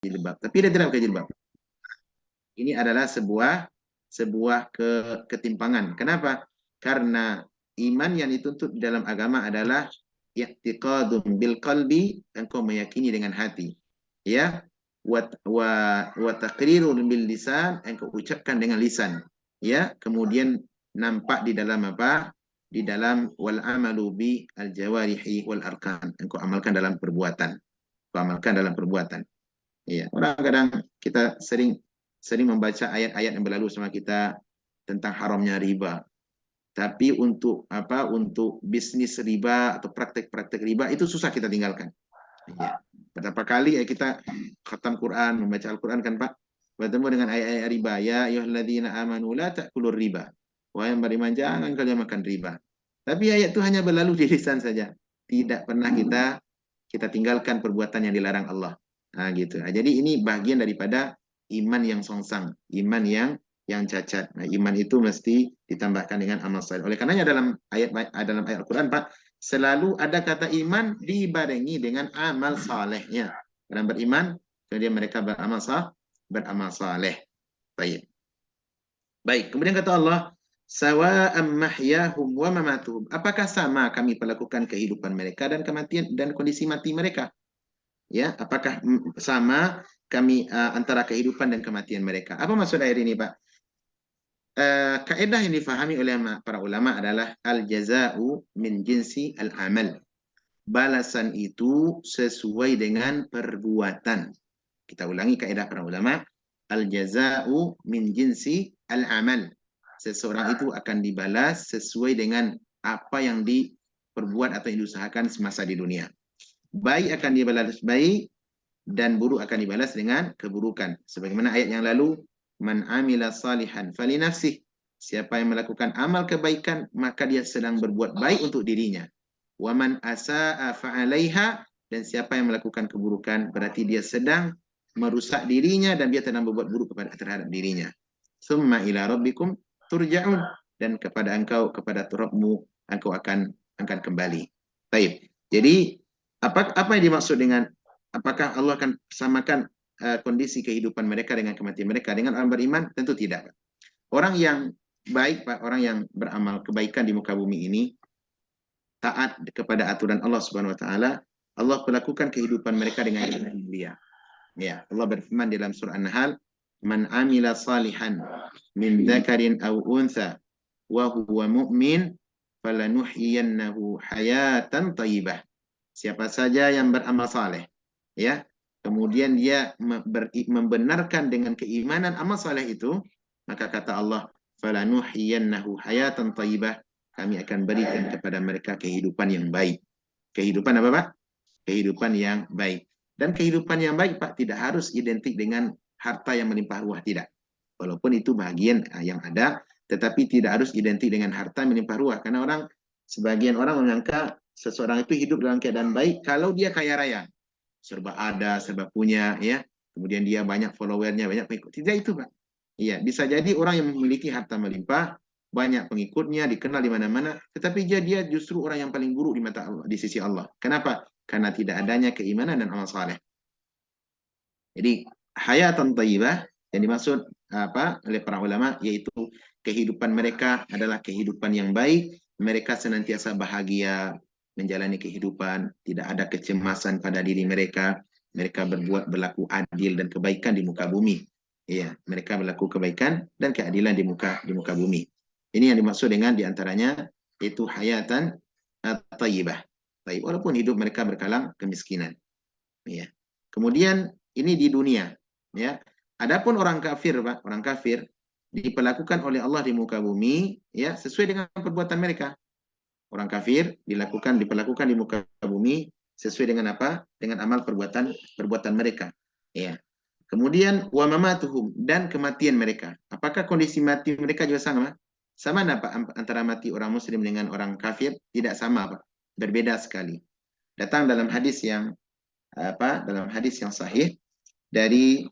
jilbab, tapi dia tidak pakai jilbab. Ini adalah sebuah ketimpangan. Kenapa? Karena iman yang dituntut di dalam agama adalah i'tiqadun bil qalbi, engkau meyakini dengan hati. Ya, wa taqrirun bil lisan, engkau ucapkan dengan lisan. Ya, kemudian nampak di dalam apa? Di dalam wal amalu bi al jawarihi wal arkan. Engkau amalkan dalam perbuatan. Engkau amalkan dalam perbuatan. Iya, orang kadang kita sering sering membaca ayat-ayat yang berlalu sama kita tentang haramnya riba. Tapi untuk apa? Untuk bisnis riba atau praktek-praktek riba itu susah kita tinggalkan. Iya. Berapa kali ya kita khatam Quran, membaca Al-Quran kan Pak, bertemu dengan ayat-ayat riba. Ya ayyuhalladzina amanu la ta'kulur riba. Wahai yang beriman, jangan kalian makan riba. Tapi ayat itu hanya berlalu di lisan saja. Tidak pernah kita tinggalkan perbuatan yang dilarang Allah. Nah, gitu. Nah, jadi ini bagian daripada iman yang songsang, iman yang cacat. Nah, iman itu mesti ditambahkan dengan amal saleh. Oleh karenanya dalam ayat Al-Quran Pak, selalu ada kata iman dibarengi dengan amal salehnya. Orang beriman, kemudian mereka beramal saleh. Baik. Baik, kemudian kata Allah, sawa'am mahyahum wa mamatuhum. Apakah sama kami perlakukan kehidupan mereka dan kematian dan kondisi mati mereka? Ya, apakah sama kami antara kehidupan dan kematian mereka? Apa maksud ayat ini, Pak? Kaidah yang difahami oleh para ulama adalah al-jaza'u min jinsi al-amal. Balasan itu sesuai dengan perbuatan. Kita ulangi kaidah para ulama, al-jaza'u min jinsi al-amal. Seseorang itu akan dibalas sesuai dengan apa yang diperbuat atau yang diusahakan semasa di dunia. Baik akan dibalas baik dan buruk akan dibalas dengan keburukan. Sebagaimana ayat yang lalu, man amila salihan fali nafsih. Siapa yang melakukan amal kebaikan, maka dia sedang berbuat baik untuk dirinya. Wa man asa'a fa'alaiha, dan siapa yang melakukan keburukan, berarti dia sedang merusak dirinya dan dia sedang berbuat buruk terhadap dirinya. Summa ila rabbikum turja'un, dan kepada engkau, kepada Rabbmu, engkau akan kembali. Baik. Jadi apa yang dimaksud dengan apakah Allah akan samakan kondisi kehidupan mereka dengan kematian mereka dengan orang beriman? Tentu tidak. Orang yang baik, Pak, orang yang beramal kebaikan di muka bumi ini, taat kepada aturan Allah Subhanahu wa taala, Allah perlakukan kehidupan mereka dengan yang mulia. Ya, Allah berfirman dalam surah An-Nahl, "Man amila salihan min dzakarin aw untha wa huwa mu'min falanuhyiyannahu hayatan thayyibah." Siapa saja yang beramal saleh, ya, kemudian dia membenarkan dengan keimanan amal saleh itu, maka kata Allah, falanuhyiyannahu hayatan thayyibah, kami akan berikan kepada mereka kehidupan yang baik. Kehidupan apa, Pak? Kehidupan yang baik. Dan kehidupan yang baik, Pak, tidak harus identik dengan harta yang melimpah ruah, tidak. Walaupun itu bagian yang ada, tetapi tidak harus identik dengan harta melimpah ruah. Karena sebagian orang menyangka seseorang itu hidup dalam keadaan baik kalau dia kaya raya. Serba ada, serba punya, ya. Kemudian dia banyak followernya, banyak pengikut. Tidak itu, Pak. Iya, bisa jadi orang yang memiliki harta melimpah, banyak pengikutnya, dikenal di mana-mana, tetapi dia justru orang yang paling buruk di mata Allah, di sisi Allah. Kenapa? Karena tidak adanya keimanan dan amal saleh. Jadi hayatan thayyibah yang dimaksud apa oleh para ulama yaitu kehidupan mereka adalah kehidupan yang baik, mereka senantiasa bahagia menjalani kehidupan, tidak ada kecemasan pada diri mereka, mereka berlaku adil dan kebaikan di muka bumi. Iya, mereka berlaku kebaikan dan keadilan di muka bumi. Ini yang dimaksud dengan diantaranya itu hayatan thayyibah. Walaupun hidup mereka berkalang kemiskinan. Ya. Kemudian ini di dunia, ya. Adapun orang kafir, Pak, orang kafir diperlakukan oleh Allah di muka bumi, ya, sesuai dengan perbuatan mereka. Orang kafir diperlakukan di muka bumi sesuai dengan apa? Dengan amal perbuatan mereka. Ya. Kemudian wa mamatuhum, dan kematian mereka. Apakah kondisi mati mereka juga sama? Sama Pak antara mati orang muslim dengan orang kafir? Tidak sama, Pak. Berbeda sekali. Datang dalam hadis yang sahih dari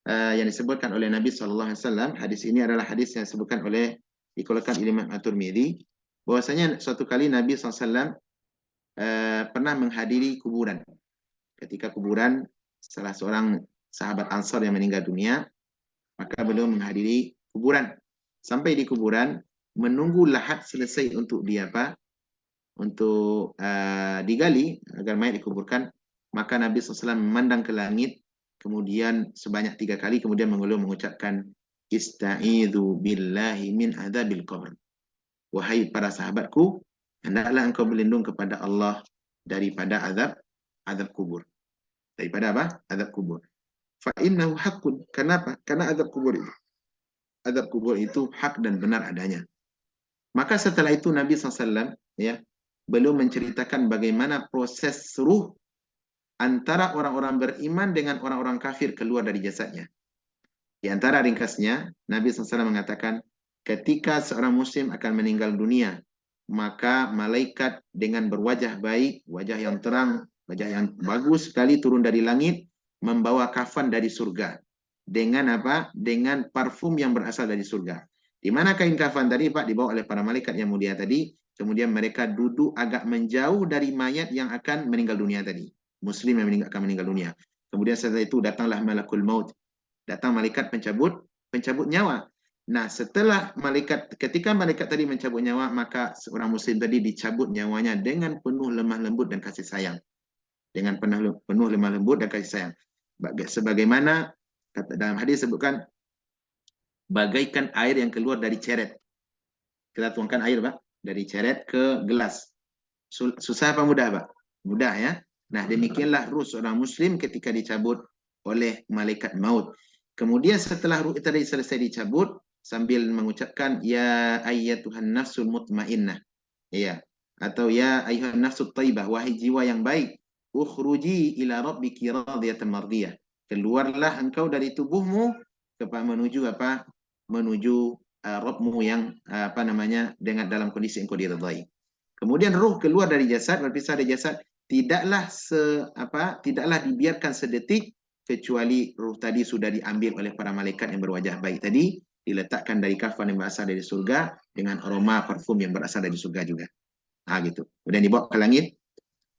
yang disebutkan oleh Nabi SAW. Hadis ini adalah hadis yang disebutkan dikeluarkan Imam At-Tirmidzi, bahwasanya suatu kali Nabi SAW pernah menghadiri kuburan. Ketika kuburan salah seorang sahabat Ansar yang meninggal dunia, maka beliau menghadiri kuburan. Sampai di kuburan, menunggu lahat selesai untuk untuk digali agar mayat dikuburkan. Maka Nabi SAW memandang ke langit, kemudian sebanyak 3 kali, kemudian mengucapkan, Ista'idhu billahi min adzabil qabr. Wahai para sahabatku, hendaklah engkau berlindung kepada Allah daripada azab kubur. Daripada apa? Azab kubur. Fa innahu haqqun. Kenapa? Karena azab kubur itu hak dan benar adanya. Maka setelah itu Nabi SAW ya, belum menceritakan bagaimana proses ruh antara orang-orang beriman dengan orang-orang kafir keluar dari jasadnya. Di antara ringkasnya, Nabi SAW mengatakan, ketika seorang muslim akan meninggal dunia, maka malaikat dengan berwajah baik, wajah yang terang, wajah yang bagus sekali turun dari langit, membawa kafan dari surga. Dengan apa? Dengan parfum yang berasal dari surga. Di mana kain kafan tadi, Pak, dibawa oleh para malaikat yang mulia tadi, kemudian mereka duduk agak menjauh dari mayat yang akan meninggal dunia tadi. Muslim yang akan meninggal dunia. Kemudian setelah itu datanglah malakul maut. Datang malaikat pencabut nyawa. Nah, ketika malaikat tadi mencabut nyawa, maka seorang muslim tadi dicabut nyawanya dengan penuh lemah lembut dan kasih sayang. Dengan penuh lemah lembut dan kasih sayang. Sebagaimana dalam hadis sebutkan, bagaikan air yang keluar dari ceret. Kita tuangkan air, Pak, dari ceret ke gelas. Susah apa mudah, Pak? Mudah ya. Nah, demikianlah ruh seorang muslim ketika dicabut oleh malaikat maut. Kemudian setelah ruh tadi selesai dicabut, sambil mengucapkan, ya ayyatuhan nafsul mutmainnah. Ya. Atau ya ayyuhan nafsul thayyibah, wahai jiwa yang baik, ukhruji ila rabbiki radiyatan mardiyah. Keluarlah engkau dari tubuhmu menuju apa? Menuju Rabbmu yang dengan dalam kondisi engkau diridhai. Kemudian ruh keluar dari jasad, berpisah dari jasad, tidaklah dibiarkan sedetik kecuali ruh tadi sudah diambil oleh para malaikat yang berwajah baik tadi, diletakkan dari kafan yang berasal dari surga dengan aroma parfum yang berasal dari surga juga. Nah, gitu. Kemudian dibawa ke langit,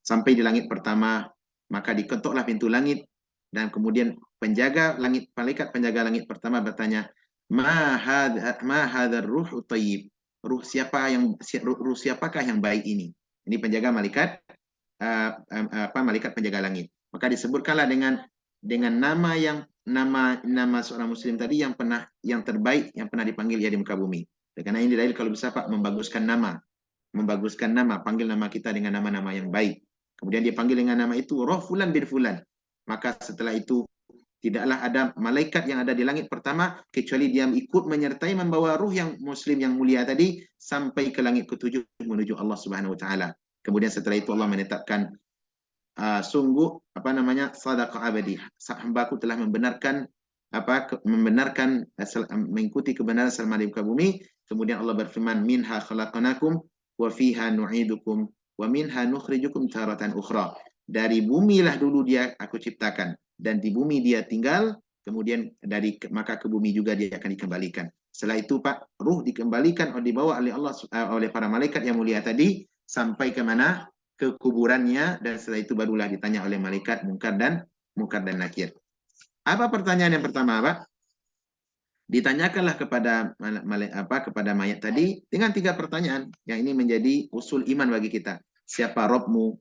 sampai di langit pertama, maka diketoklah pintu langit, dan kemudian malaikat penjaga langit pertama bertanya, ma hadzal ruhu thayyib. Ruh siapakah yang baik ini? Ini penjaga malaikat malaikat penjaga langit. Maka disebutkanlah dengan nama seorang muslim tadi yang terbaik yang pernah dipanggil ya di muka bumi. Karena ini dalil kalau bisa Pak membaguskan nama, panggil nama kita dengan nama-nama yang baik. Kemudian dia panggil dengan nama itu roh fulan bin fulan. Maka setelah itu tidaklah ada malaikat yang ada di langit pertama kecuali dia ikut menyertai membawa ruh yang muslim yang mulia tadi sampai ke langit ke-7 menuju Allah Subhanahu wa taala. Kemudian setelah itu Allah menetapkan sungguh sadaqah abadi. Hambaku telah mengikuti kebenaran selama di muka bumi. Kemudian Allah berfirman, minha khalaqnakum wa fiha nu'idukum wa minha nukhrijukum taratan ukhra. Dari bumilah dulu aku ciptakan, dan di bumi dia tinggal, kemudian maka ke bumi juga dia akan dikembalikan. Setelah itu Pak, ruh dikembalikan dibawa oleh Allah oleh para malaikat yang mulia tadi sampai ke mana? Ke kuburannya, dan setelah itu barulah ditanya oleh malaikat Munkar dan Nakir. Apa pertanyaan yang pertama, Pak? Ditanyakanlah kepada mayat tadi dengan 3 pertanyaan yang ini menjadi usul iman bagi kita. Siapa Robmu?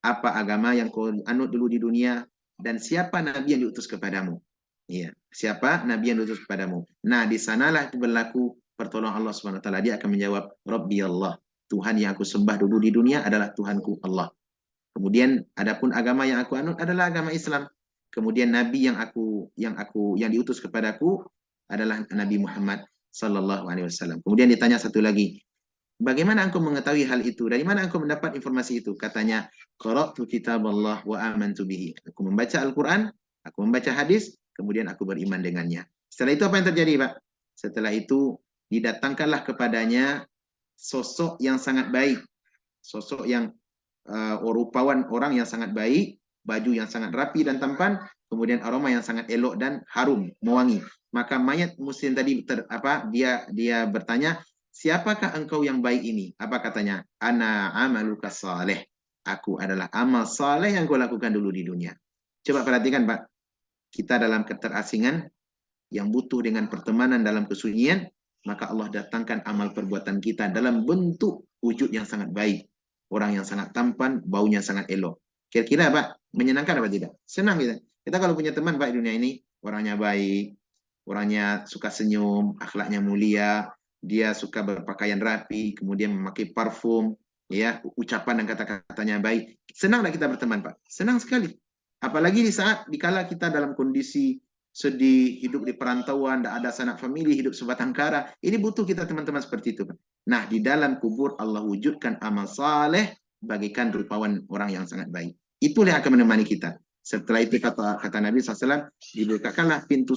Apa agama yang kau anut dulu di dunia? Dan siapa nabi yang diutus kepadamu? Iya, siapa nabi yang diutus kepadamu? Nah, di sanalah berlaku pertolongan Allah Subhanahu wa taala. Dia akan menjawab, Rabbi Allah. Tuhan yang aku sembah dulu di dunia adalah Tuhanku Allah. Kemudian adapun agama yang aku anut adalah agama Islam. Kemudian nabi yang diutus kepadaku adalah Nabi Muhammad sallallahu alaihi wasallam. Kemudian ditanya satu lagi, bagaimana engkau mengetahui hal itu? Dari mana engkau mendapat informasi itu? Katanya, qara'tu kitaballah wa amantu bihi. Aku membaca Al-Qur'an, aku membaca hadis, kemudian aku beriman dengannya. Setelah itu apa yang terjadi, Pak? Setelah itu didatangkanlah kepadanya sosok yang sangat baik, sosok yang rupawan orang yang sangat baik, baju yang sangat rapi dan tampan, kemudian aroma yang sangat elok dan harum, mewangi. Maka mayat muslim tadi dia bertanya, siapakah engkau yang baik ini? Apa katanya? Ana amaluka saleh. Aku adalah amal saleh yang kau lakukan dulu di dunia. Coba perhatikan, Pak. kita dalam keterasingan, yang butuh dengan pertemanan dalam kesunyian, maka Allah datangkan amal perbuatan kita dalam bentuk wujud yang sangat baik. Orang yang sangat tampan, baunya sangat elok. Kira-kira Pak, menyenangkan apa tidak? Senang kita. Kita kalau punya teman Pak di dunia ini, orangnya baik, orangnya suka senyum, akhlaknya mulia, dia suka berpakaian rapi, kemudian memakai parfum, ya, ucapan dan kata-katanya baik. Senang tidak kita berteman, Pak? Senang sekali. Apalagi di saat dikala kita dalam kondisi sedih, hidup di perantauan, tidak ada sanak famili, hidup sebatang kara. Ini butuh kita teman-teman seperti itu, Pak. Nah, di dalam kubur Allah wujudkan amal saleh bagikan rupawan orang yang sangat baik. Itulah yang akan menemani kita. Setelah itu kata Nabi SAW, dibukakanlah pintu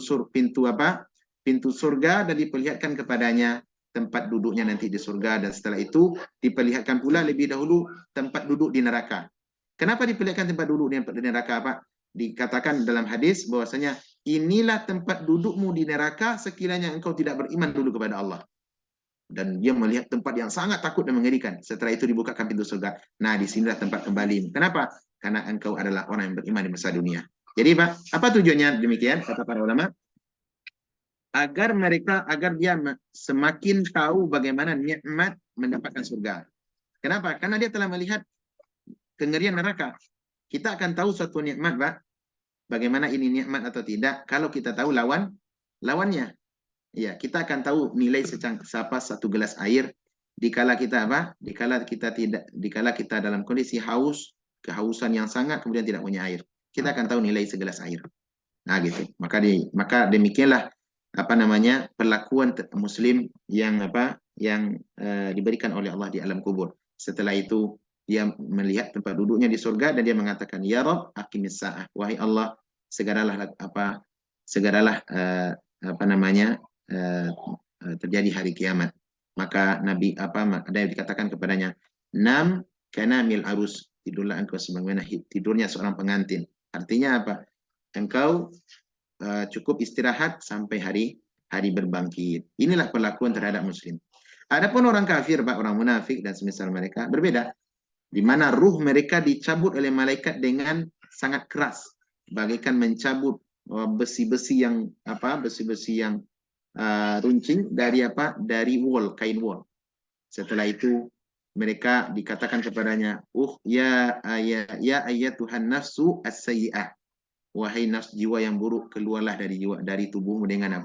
surga dan diperlihatkan kepadanya tempat duduknya nanti di surga, dan setelah itu diperlihatkan pula lebih dahulu tempat duduk di neraka. Kenapa diperlihatkan tempat duduk di neraka, Pak? Dikatakan dalam hadis bahwasanya inilah tempat dudukmu di neraka sekiranya engkau tidak beriman dulu kepada Allah. Dan dia melihat tempat yang sangat takut dan mengerikan. Setelah itu dibukakan pintu surga. Nah, disinilah tempat kembali. Kenapa? Karena engkau adalah orang yang beriman di masa dunia. Jadi Pak, apa tujuannya demikian? Kata para ulama, agar dia semakin tahu bagaimana nikmat mendapatkan surga. Kenapa? Karena dia telah melihat kengerian neraka. Kita akan tahu suatu nikmat, Pak, bagaimana ini nikmat atau tidak kalau kita tahu lawannya. Ya, kita akan tahu nilai satu gelas air dikala kita apa? Dikala kita dalam kondisi haus, kehausan yang sangat, kemudian tidak punya air. Kita akan tahu nilai segelas air. Nah, gitu. Maka demikianlah perlakuan muslim yang diberikan oleh Allah di alam kubur. Setelah itu dia melihat tempat duduknya di surga dan dia mengatakan, ya Rabb, aqimis sa'ah. Wahai Allah, segeralah terjadi hari kiamat. Maka ada yang dikatakan kepadanya, nam kanamil arus, tidurlah engkau sebagaimana tidurnya seorang pengantin. Artinya apa? Engkau cukup istirahat sampai hari berbangkit. Inilah perlakuan terhadap muslim. Adapun orang kafir, Pak, orang munafik dan semisal mereka berbeda, di mana ruh mereka dicabut oleh malaikat dengan sangat keras, bagaikan mencabut besi-besi yang runcing dari kain wol. Setelah itu mereka dikatakan kepadanya, ya Tuhan nafsu as-sayyi'ah, wahai nafs jiwa yang buruk, keluarlah dari tubuhmu dengan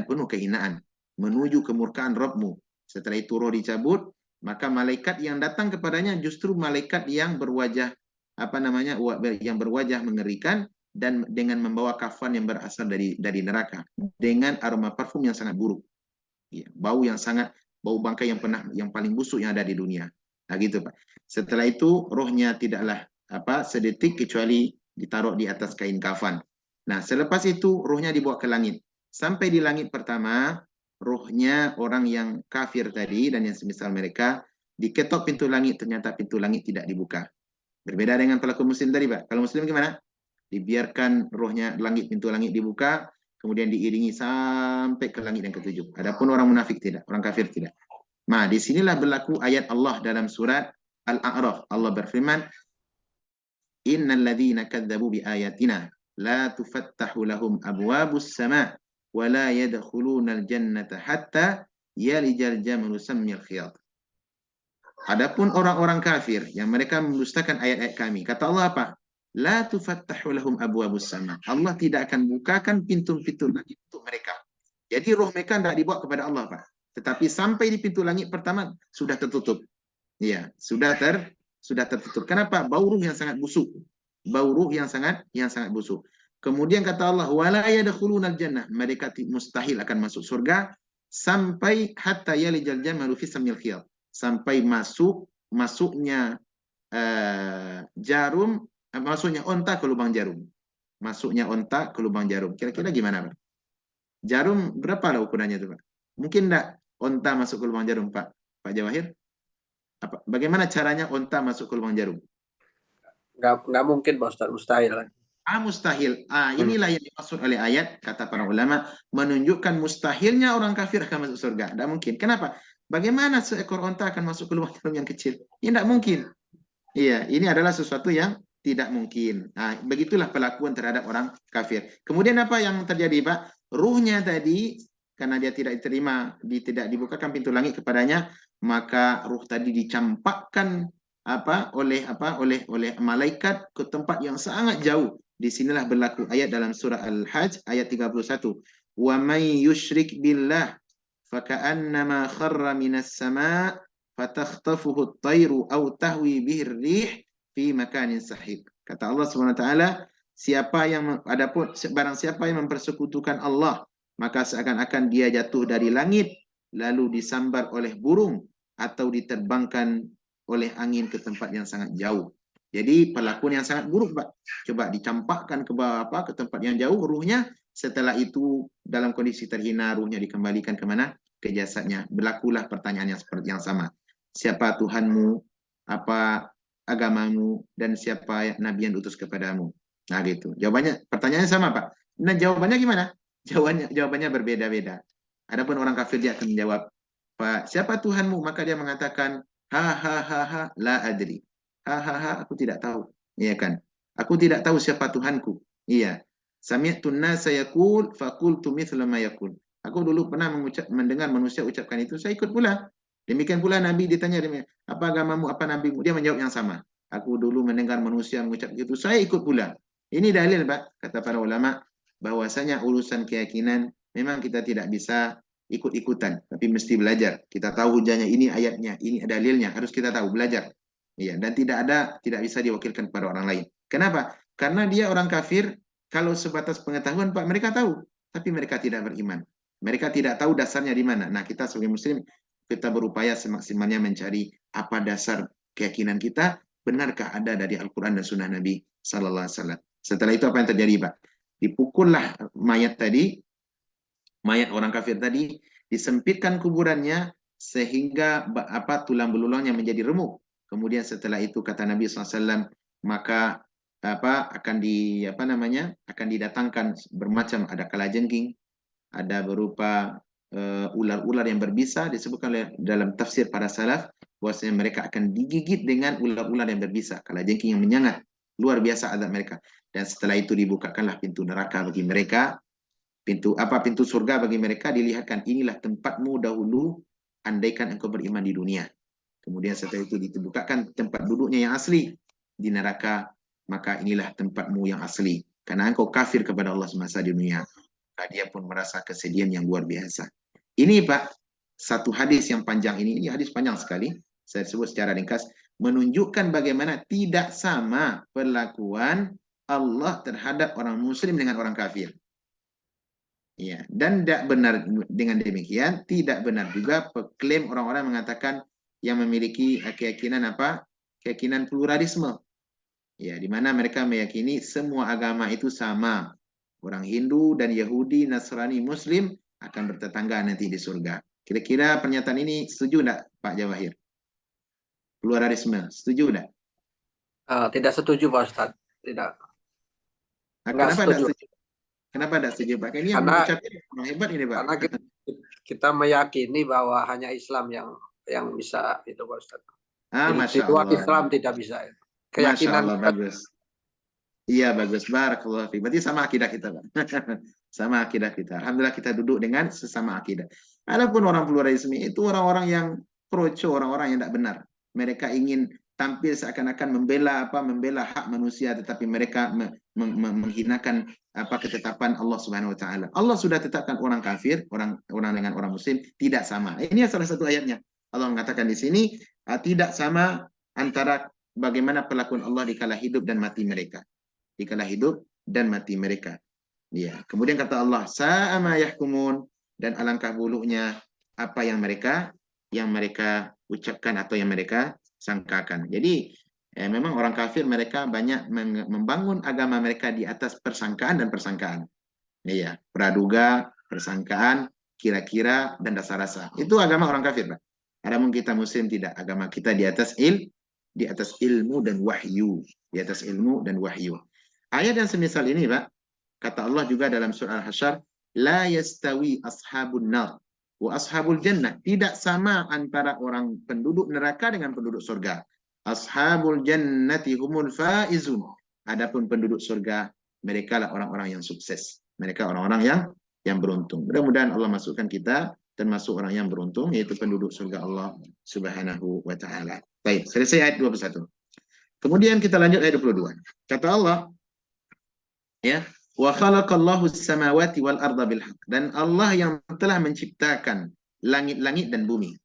penuh kehinaan menuju kemurkaan Rabbmu. Setelah itu roh dicabut, maka malaikat yang datang kepadanya justru malaikat yang berwajah mengerikan dan dengan membawa kafan yang berasal dari neraka dengan aroma parfum yang sangat buruk. Ya, bau bangkai yang paling busuk yang ada di dunia. Nah, gitu, Pak. Setelah itu rohnya tidaklah sedetik kecuali ditaruh di atas kain kafan. Nah, selepas itu rohnya dibawa ke langit. Sampai di langit pertama, rohnya orang yang kafir tadi dan yang semisal mereka diketok pintu langit, ternyata pintu langit tidak dibuka. Berbeda dengan pelaku muslim tadi, Pak. Kalau muslim gimana? Dibiarkan rohnya pintu langit dibuka, kemudian diiringi sampai ke langit yang ketujuh. Adapun orang munafik tidak, orang kafir tidak. Nah, disinilah berlaku ayat Allah dalam surat Al-A'raf. Allah berfirman, innal ladzina kadzdzabu bi ayatina la tufattahu lahum abwabus sama' wa la yadkhulunal jannata hatta yalijal jamalu sammil khiyat. Adapun orang-orang kafir yang mereka mendustakan ayat-ayat kami, kata Allah apa? La tufattahu lahum abwabus sama. Allah tidak akan bukakan pintu-pintu langit untuk mereka. Jadi roh mereka tidak dibawa kepada Allah, Pak. Tetapi sampai di pintu langit pertama sudah tertutup. Ya, sudah tertutup. Kenapa? Bau ruh yang sangat busuk. Bau ruh yang sangat busuk. Kemudian kata Allah, wala yadkhulunal jannah. Mereka mustahil akan masuk surga sampai hatta yalijal jamalu fi samil khiyat. Sampai masuknya masuknya onta ke lubang jarum. Masuknya onta ke lubang jarum. Kira-kira gimana, Pak? Jarum berapa lah ukurannya itu, Pak? Mungkin enggak onta masuk ke lubang jarum, Pak Jawahir? Bagaimana caranya onta masuk ke lubang jarum? Nggak mungkin, Pak Ustaz, mustahil. Mustahil. Inilah yang dimaksud oleh ayat, kata para ulama, menunjukkan mustahilnya orang kafir akan masuk surga. Tidak mungkin. Kenapa? Bagaimana seekor onta akan masuk ke lubang jarum yang kecil? Ini tidak mungkin. Iya, ini adalah sesuatu yang Tidak mungkin. Nah, begitulah perlakuan terhadap orang kafir. Kemudian apa yang terjadi, Pak? Ruhnya tadi, karena dia tidak diterima, tidak dibukakan pintu langit kepadanya, maka ruh tadi dicampakkan oleh malaikat ke tempat yang sangat jauh. Disinilah berlaku ayat dalam surah Al-Hajj ayat 31. Wa may yusyrik billah faka'annama kharra minas sama' fatakhtafuhu at-tayru aw tahwi bihi ar-rih fi makanin sahih. Kata Allah Subhanahu wa taala, barang siapa yang mempersekutukan Allah, maka seakan-akan dia jatuh dari langit lalu disambar oleh burung atau diterbangkan oleh angin ke tempat yang sangat jauh. Jadi perlakuan yang sangat buruk, Pak. Coba dicampakkan ke bawah ke tempat yang jauh ruhnya, setelah itu dalam kondisi terhina ruhnya dikembalikan ke mana? Ke jasadnya. Berlakulah pertanyaan yang seperti yang sama. Siapa Tuhanmu? Apa agamamu, dan siapa nabi yang diutus kepadamu. Nah gitu. Jawabannya, pertanyaannya sama, Pak. Nah jawabannya gimana? Jawabannya berbeda-beda. Adapun orang kafir dia akan menjawab, Pak, siapa Tuhanmu? Maka dia mengatakan, la adri. Aku tidak tahu. Iya kan? Aku tidak tahu siapa Tuhanku. Iya. Sami'tun nasa yaqul faqultu mithla ma yaqul. Aku dulu pernah mendengar manusia ucapkan itu, saya ikut pula. Demikian pula Nabi ditanya, apa agamamu, apa nabimu? Dia menjawab yang sama. Aku dulu mendengar manusia mengucap itu, saya ikut pula. Ini dalil, Pak, kata para ulama, bahwasanya urusan keyakinan memang kita tidak bisa ikut-ikutan, tapi mesti belajar. Kita tahu hujahnya, ini ayatnya, ini dalilnya, harus kita tahu, belajar. Iya, dan tidak bisa diwakilkan kepada orang lain. Kenapa? Karena dia orang kafir, kalau sebatas pengetahuan, Pak, mereka tahu, tapi mereka tidak beriman. Mereka tidak tahu dasarnya di mana. Nah, kita sebagai muslim, kita berupaya semaksimalnya mencari apa dasar keyakinan kita, benarkah ada dari Al-Quran dan Sunnah Nabi Sallallahu Alaihi Wasallam. Setelah itu apa yang terjadi, Pak? Dipukullah mayat tadi, mayat orang kafir tadi, disempitkan kuburannya sehingga tulang belulangnya menjadi remuk. Kemudian setelah itu kata Nabi SAW, maka akan didatangkan bermacam, ada kalajengking, ada berupa ular-ular yang berbisa, disebutkan dalam tafsir para salaf bahwasanya mereka akan digigit dengan ular-ular yang berbisa, kalajengking yang menyengat. Luar biasa azab mereka. Dan setelah itu dibukakanlah pintu neraka bagi mereka, pintu surga bagi mereka, dilihatkan inilah tempatmu dahulu andaikan engkau beriman di dunia. Kemudian setelah itu dibukakan tempat duduknya yang asli di neraka, maka inilah tempatmu yang asli karena engkau kafir kepada Allah semasa di dunia. Dia pun merasa kesedihan yang luar biasa. Ini, Pak, satu hadis yang panjang ini hadis panjang sekali, saya sebut secara ringkas, menunjukkan bagaimana tidak sama perlakuan Allah terhadap orang muslim dengan orang kafir. Ya, dan tidak benar dengan demikian, tidak benar juga klaim orang-orang mengatakan yang memiliki keyakinan keyakinan pluralisme. Ya, di mana mereka meyakini semua agama itu sama. Orang Hindu dan Yahudi, Nasrani, Muslim akan bertetangga nanti di surga. Kira-kira pernyataan ini setuju enggak, Pak Jawahir? Pluralisme, setuju enggak? Tidak setuju, Pak Ustadz. Tidak. Nah, Enggak kenapa enggak setuju. setuju? Kenapa enggak setuju, Pak? Ini yang Karena mengucapkan orang hebat ini, Pak. karena kita meyakini bahwa hanya Islam yang bisa itu, Pak Ustadz. Di Masya luar Allah. Islam tidak bisa. Masya Keyakinan Allah, bagus. Iya, bagus. Barakallahu fiik. Berarti sama akidah kita, Pak. Sama akidah kita. Alhamdulillah kita duduk dengan sesama akidah. Adapun orang pluralisme itu orang-orang yang proco, orang-orang yang tidak benar. Mereka ingin tampil seakan-akan membela hak manusia, tetapi mereka menghinakan ketetapan Allah Subhanahu wa taala. Allah sudah tetapkan orang kafir, orang dengan orang muslim tidak sama. Ini salah satu ayatnya. Allah mengatakan di sini tidak sama antara bagaimana perlakuan Allah di kala hidup dan mati mereka. Di kala hidup dan mati mereka. Ya. Kemudian kata Allah, sa'ama yahkumun, dan alangkah buruknya apa yang mereka ucapkan atau yang mereka sangkakan. Jadi memang orang kafir mereka banyak membangun agama mereka di atas persangkaan dan persangkaan. Iya, praduga, persangkaan, kira-kira, dan dasar rasa. Itu agama orang kafir, Pak. Adapun kita muslim tidak, agama kita di atas ilmu dan wahyu, di atas ilmu dan wahyu. Ayat yang semisal ini, Pak, kata Allah juga dalam surah Al-Hasyr, la yastawi ashabun nar wa ashabul jannah. Tidak sama antara orang penduduk neraka dengan penduduk surga. Ashabul jannati humul faizun. Adapun penduduk surga, mereka lah orang-orang yang sukses. Mereka orang-orang yang beruntung. Mudah-mudahan Allah masukkan kita termasuk orang yang beruntung, yaitu penduduk surga Allah Subhanahu wa taala. Baik, selesai ayat 21. Kemudian kita lanjut ayat 22. Kata Allah, ya, wa khalaqallahu as-samawati wal arda bil haqq. Dan Allah yang telah menciptakan langit-langit dan bumi.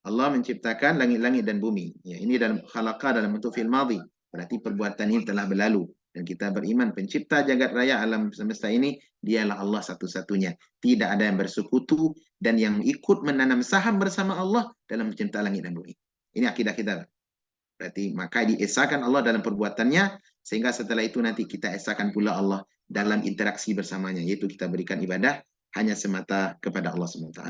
Allah menciptakan langit-langit dan bumi. Ya, ini dalam khalaqa dalam bentuk fi'il madhi. Berarti perbuatan ini telah berlalu. Dan kita beriman pencipta jagat raya alam semesta ini, dialah Allah satu-satunya. Tidak ada yang bersekutu dan yang ikut menanam saham bersama Allah dalam mencipta langit dan bumi. Ini akidah kita. Berarti maka diesakan Allah dalam perbuatannya, sehingga setelah itu nanti kita esakan pula Allah dalam interaksi bersamanya. Yaitu kita berikan ibadah hanya semata kepada Allah SWT.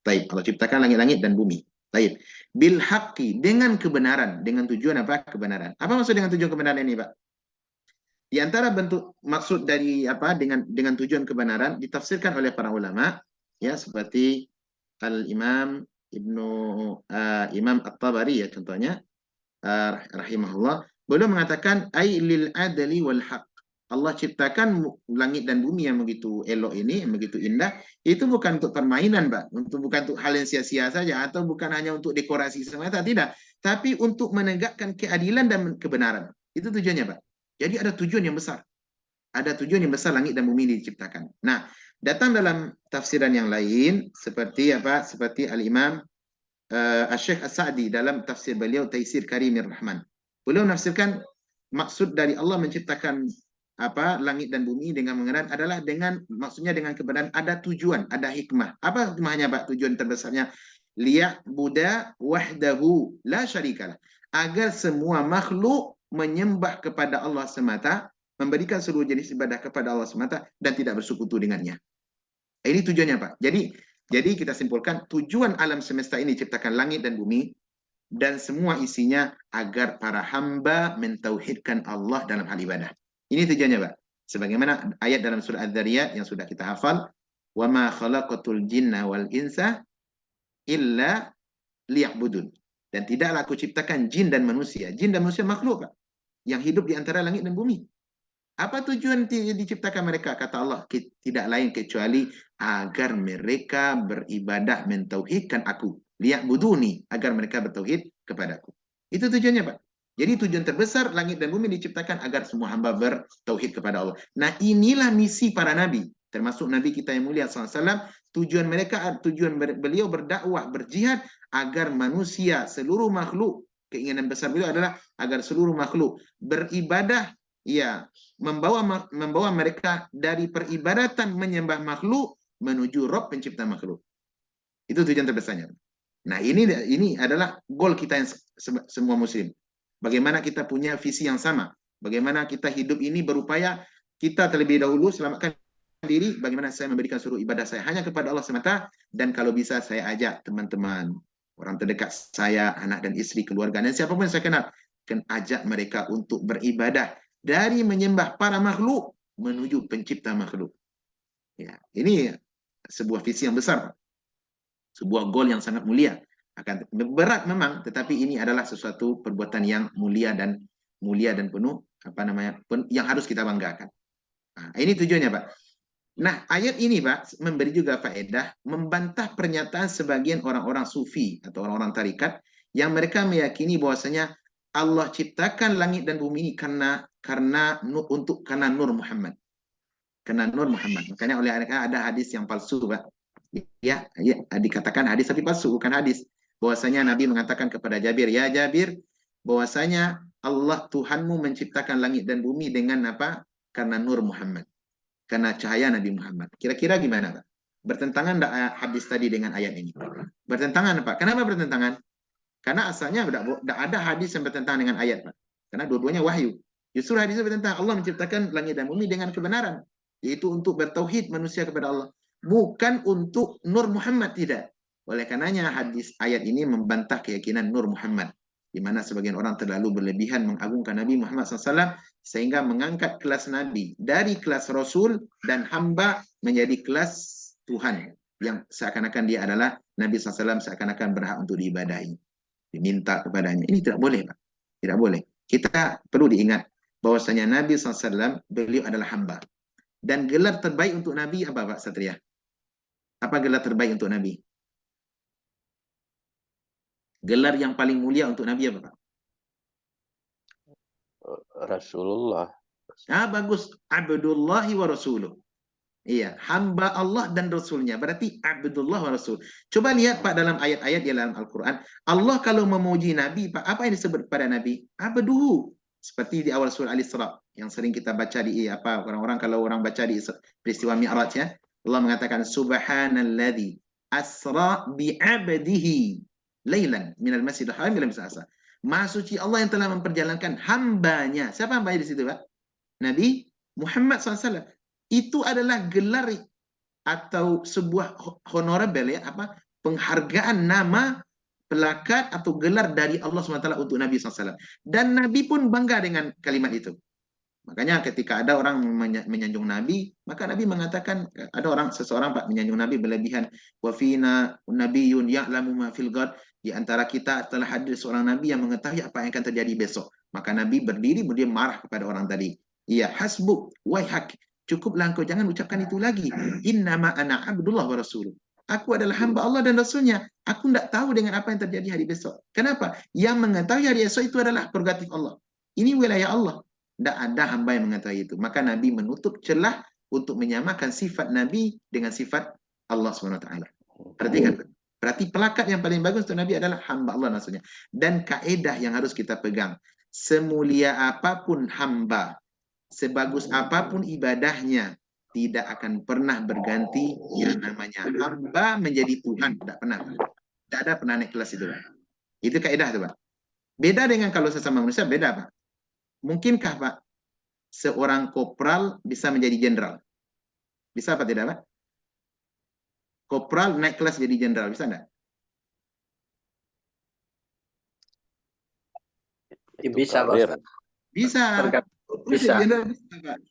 Baik, Allah ciptakan langit-langit dan bumi. Baik, bil haqqi, dengan kebenaran, dengan tujuan apa? Kebenaran. Apa maksud dengan tujuan kebenaran ini, Pak? Di antara bentuk maksud dari apa dengan tujuan kebenaran ditafsirkan oleh para ulama, ya, seperti Al-Imam Imam At-Tabari, ya, contohnya, rahimahullah, beliau mengatakan ai lil adli wal haq. Allah ciptakan langit dan bumi yang begitu elok ini, yang begitu indah, itu bukan untuk permainan, Pak, bukan untuk hal yang sia-sia saja, atau bukan hanya untuk dekorasi semata, tidak, tapi untuk menegakkan keadilan dan kebenaran. Itu tujuannya, Pak. Jadi ada tujuan yang besar. Ada tujuan yang besar langit dan bumi diciptakan. Nah, datang dalam tafsiran yang lain seperti apa? Seperti Al-Imam Syekh As-Sa'di dalam tafsir beliau Taisir Karimir Rahman. Beliau menafsirkan maksud dari Allah menciptakan apa langit dan bumi dengan mengenal adalah dengan maksudnya dengan kebenaran, ada tujuan, ada hikmah. Apa hikmahnya, Pak? Tujuan terbesarnya liya'buda wahdahu la syarikalah. Agar semua makhluk menyembah kepada Allah semata, memberikan seluruh jenis ibadah kepada Allah semata dan tidak bersekutu dengannya. Ini tujuannya, Pak. Jadi kita simpulkan tujuan alam semesta ini ciptakan langit dan bumi dan semua isinya agar para hamba mentauhidkan Allah dalam hal ibadah. Ini tujuannya, Pak. Sebagaimana ayat dalam surah Az-Zariyat yang sudah kita hafal, "Wa ma khalaqatul jinna wal insa illa liya'budun." Dan tidaklah aku ciptakan jin dan manusia. Jin dan manusia makhluk, Pak, yang hidup di antara langit dan bumi. Apa tujuan diciptakan mereka? Kata Allah, tidak lain kecuali agar mereka beribadah mentauhidkan aku. Liya'buduni, agar mereka bertauhid kepadaku. Itu tujuannya, Pak. Jadi tujuan terbesar langit dan bumi diciptakan agar semua hamba bertauhid kepada Allah. Nah, inilah misi para nabi, termasuk nabi kita yang mulia SAW. Tujuan beliau berdakwah, berjihad agar manusia, seluruh makhluk, keinginan besar beliau adalah agar seluruh makhluk beribadah, ya, membawa mereka dari peribadatan menyembah makhluk menuju Rabb pencipta makhluk. Itu tujuan terbesarnya. Nah, ini adalah goal kita yang semua muslim. Bagaimana kita punya visi yang sama. Bagaimana kita hidup ini berupaya kita terlebih dahulu selamatkan diri, bagaimana saya memberikan seluruh ibadah saya hanya kepada Allah semata, dan kalau bisa saya ajak teman-teman, orang terdekat saya, anak dan istri, keluarga, dan siapapun yang saya kenal, ajak mereka untuk beribadah dari menyembah para makhluk menuju pencipta makhluk. Ya, ini sebuah visi yang besar, sebuah goal yang sangat mulia. Akan berat memang, tetapi ini adalah sesuatu perbuatan yang mulia dan penuh yang harus kita banggakan. Nah, ini tujuannya, Pak. Nah, ayat ini, Pak, memberi juga faedah membantah pernyataan sebagian orang-orang sufi atau orang-orang tarikat yang mereka meyakini bahwasanya Allah ciptakan langit dan bumi ini karena Nur Muhammad. Karena Nur Muhammad. Makanya oleh mereka ada hadis yang palsu, Pak. Ya, dikatakan hadis tapi palsu, bukan hadis. Bahwasanya Nabi mengatakan kepada Jabir, "Ya Jabir, bahwasanya Allah Tuhanmu menciptakan langit dan bumi dengan apa? Karena Nur Muhammad. Karena cahaya Nabi Muhammad." Kira-kira gimana, Pak? Bertentangan enggak hadis tadi dengan ayat ini? Bertentangan, Pak. Kenapa bertentangan? Karena asalnya tidak ada hadis yang bertentangan dengan ayat, Pak. Karena dua-duanya wahyu. Justru hadisnya bertentangan. Allah menciptakan langit dan bumi dengan kebenaran, yaitu untuk bertauhid manusia kepada Allah, bukan untuk Nur Muhammad, tidak. Oleh karenanya hadis ayat ini membantah keyakinan Nur Muhammad, di mana sebagian orang terlalu berlebihan mengagungkan Nabi Muhammad SAW sehingga mengangkat kelas Nabi dari kelas Rasul dan hamba menjadi kelas Tuhan, yang seakan-akan dia adalah Nabi SAW, seakan-akan berhak untuk diibadahi, diminta kepadanya. Ini tidak boleh, Pak. Tidak boleh. Kita perlu diingat bahwasanya Nabi SAW beliau adalah hamba. Dan gelar terbaik untuk Nabi apa Pak Satria? Apa gelar terbaik untuk Nabi? Gelar yang paling mulia untuk Nabi apa Pak? Rasulullah. Bagus. Abdullahi wa Rasuluh. Iya, hamba Allah dan Rasulnya. Berarti Abdullah wa Rasul. Coba lihat Pak dalam ayat-ayat di dalam Al-Quran. Allah kalau memuji Nabi, Pak, apa yang disebut pada Nabi? Abduhu. Seperti di awal surah Al-Isra yang sering kita baca di apa orang-orang kalau orang baca di peristiwa Mi'raj ya. Allah mengatakan subhanalladzi asra bi 'abdihi lailan minal masjidil haram ila masjidil aqsa. Maha suci Allah yang telah memperjalankan hambanya. Siapa hambanya di situ, Pak? Nabi Muhammad SAW. Itu adalah gelar atau sebuah honorable ya, apa penghargaan nama, pelakat atau gelar dari Allah SWT untuk Nabi SAW. Dan Nabi pun bangga dengan kalimat itu. Makanya ketika ada orang menyanjung Nabi, maka Nabi mengatakan, ada seseorang Pak menyanjung Nabi berlebihan, wa fina nabiyyun ya'lamu ma fil ghad, di antara kita telah hadir seorang nabi yang mengetahui apa yang akan terjadi besok. Maka Nabi berdiri kemudian marah kepada orang tadi. Iya, hasbuk waihak. Cukuplah engkau, jangan ucapkan itu lagi. Innama ana abdullah wa rasuluh. Aku adalah hamba Allah dan Rasulnya. Aku tidak tahu dengan apa yang terjadi hari besok. Kenapa? Yang mengetahui hari esok itu adalah prerogatif Allah. Ini wilayah Allah. Tidak ada hamba yang mengetahui itu. Maka Nabi menutup celah untuk menyamakan sifat Nabi dengan sifat Allah SWT. Perhatikan. Berarti pelakat yang paling bagus untuk Nabi adalah hamba Allah dan Rasulnya. Dan kaedah yang harus kita pegang. Semulia apapun hamba, sebagus apapun ibadahnya, tidak akan pernah berganti yang namanya hamba menjadi Tuhan. Tidak pernah. Tidak ada pernah naik kelas itu, Pak. Itu kaidah itu, Pak. Beda dengan kalau sesama manusia, beda, Pak. Mungkinkah, Pak, seorang kopral bisa menjadi jenderal? Bisa apa tidak, Pak? Kopral naik kelas jadi jenderal, bisa enggak? Bisa, Pak. Bisa. Bisa.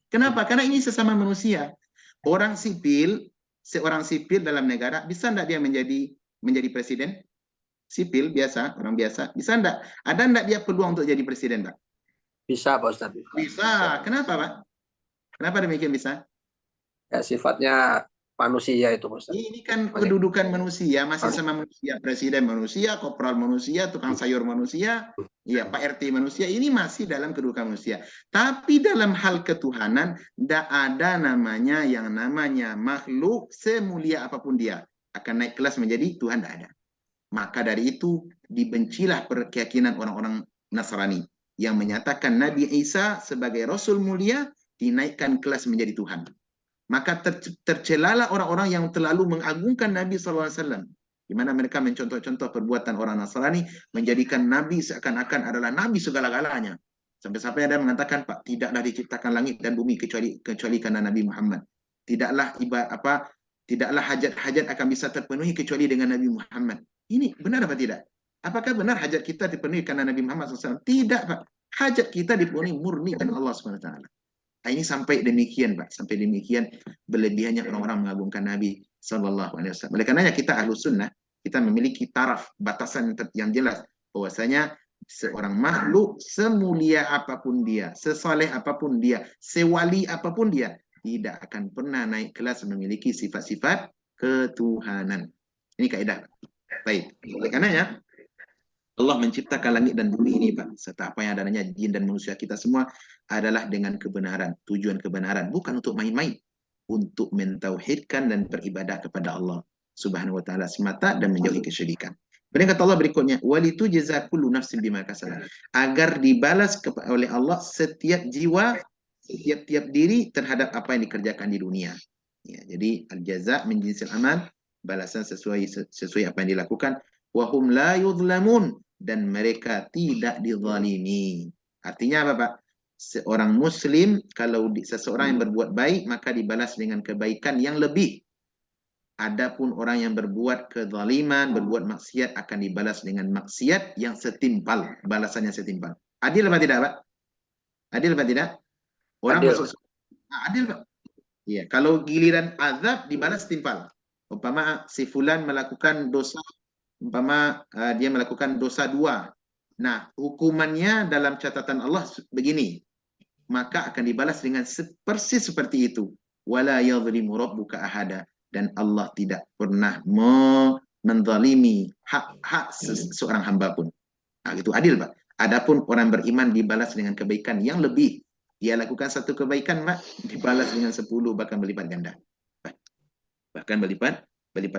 Kenapa? Karena ini sesama manusia. Orang sipil, seorang sipil dalam negara, bisa enggak dia menjadi presiden? Sipil biasa, orang biasa. Bisa enggak? Ada enggak dia peluang untuk jadi presiden, Pak? Bisa, Pak Ustaz. Bisa. Kenapa, Pak? Kenapa demikian bisa? Ya, sifatnya manusia itu, Pak Ustaz. Ini kan kedudukan manusia, masih sama manusia. Presiden manusia, kopral manusia, tukang sayur manusia, ya Pak RT manusia. Ini masih dalam kedudukan manusia. Tapi dalam hal ketuhanan, tidak ada namanya yang namanya makhluk semulia apapun dia. Akan naik kelas menjadi Tuhan, tidak ada. Maka dari itu, dibencilah keyakinan orang-orang Nasrani yang menyatakan Nabi Isa sebagai Rasul mulia dinaikkan kelas menjadi Tuhan. Maka tercelalah orang-orang yang terlalu mengagungkan Nabi SAW. Di mana mereka mencontoh-contoh perbuatan orang Nasrani, menjadikan Nabi seakan-akan adalah Nabi segala-galanya. Sampai-sampai ada yang mengatakan, Pak, tidaklah diciptakan langit dan bumi kecuali karena Nabi Muhammad. Tidaklah tidaklah hajat-hajat akan bisa terpenuhi kecuali dengan Nabi Muhammad. Ini benar apa tidak? Apakah benar hajat kita dipenuhi karena Nabi Muhammad SAW? Tidak, Pak. Hajat kita dipenuhi murni karena Allah SWT. Ini sampai demikian, Pak. Sampai demikian berlebihannya orang-orang mengagungkan Nabi SAW. Oleh karenanya kita Ahlus Sunnah, kita memiliki taraf, batasan yang jelas. Bahwasanya seorang makhluk semulia apapun dia, sesaleh apapun dia, sewali apapun dia, tidak akan pernah naik kelas memiliki sifat-sifat ketuhanan. Ini kaidah. Baik. Oleh karenanya Allah menciptakan langit dan bumi ini, Pak, serta apa yang adanya jin dan manusia kita semua adalah dengan kebenaran, tujuan kebenaran, bukan untuk main-main, untuk mentauhidkan dan beribadah kepada Allah Subhanahu wa taala semata dan menjauhi kesyirikan. Kemudian kata Allah berikutnya, walitujza kullu nafsin bima kasabat, agar dibalas oleh Allah setiap jiwa, setiap diri terhadap apa yang dikerjakan di dunia. Ya, jadi al-jaza min jinsil amal, balasan sesuai apa yang dilakukan. Wahum la yudlamun, dan mereka tidak dizalimi. Artinya apa, Pak? Seorang muslim, kalau seseorang yang berbuat baik, maka dibalas dengan kebaikan yang lebih. Adapun orang yang berbuat kezaliman, berbuat maksiat, akan dibalas dengan maksiat yang setimpal, balasannya setimpal. Adil apa tidak, Pak? Adil apa tidak? Orang Adil. masuk adil, Pak. Iya, kalau giliran azab dibalas setimpal. Umpama si fulan melakukan dosa, umpama dia melakukan dosa 2, Nah, hukumannya dalam catatan Allah begini, maka akan dibalas dengan persis seperti itu. Wala yadhlimu rabbuka ahada, dan Allah tidak pernah menzalimi hak seorang hamba pun. Nah, itu adil, Pak. Adapun orang beriman dibalas dengan kebaikan yang lebih. Dia lakukan satu kebaikan, Pak, dibalas dengan 10, bahkan berlipat ganda. Bahkan berlipat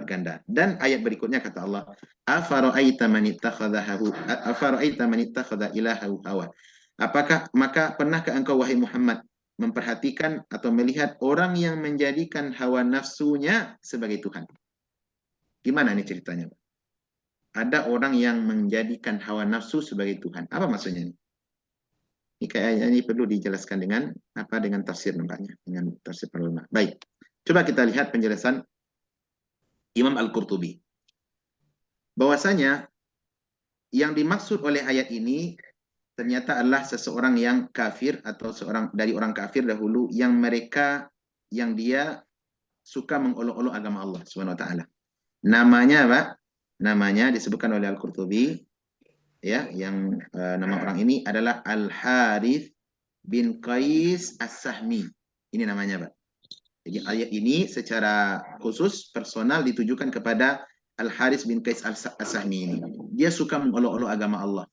ganda. Dan ayat berikutnya kata Allah, afara'aita man ittakhadha ilahahu hawa. Apakah maka pernahkah engkau wahai Muhammad memperhatikan atau melihat orang yang menjadikan hawa nafsunya sebagai Tuhan? Gimana nih ceritanya, Pak? Ada orang yang menjadikan hawa nafsu sebagai Tuhan. Apa maksudnya ini? Ini kayaknya ini perlu dijelaskan dengan apa, dengan tafsir nampaknya, dengan tafsir para ulama. Baik. Coba kita lihat penjelasan Imam Al-Qurtubi. Bahwasanya yang dimaksud oleh ayat ini ternyata adalah seseorang yang kafir atau seorang dari orang kafir dahulu yang dia suka mengolok-olok agama Allah Subhanahu wa taala. Namanya Pak, namanya disebutkan oleh Al-Qurtubi, ya, yang nama orang ini adalah Al-Harith bin Qais As-Sahmi. Ini namanya, Pak. Jadi ayat ini secara khusus personal ditujukan kepada Al-Harith bin Qais As-Sahmi ini. Dia suka mengolok-olok agama Allah,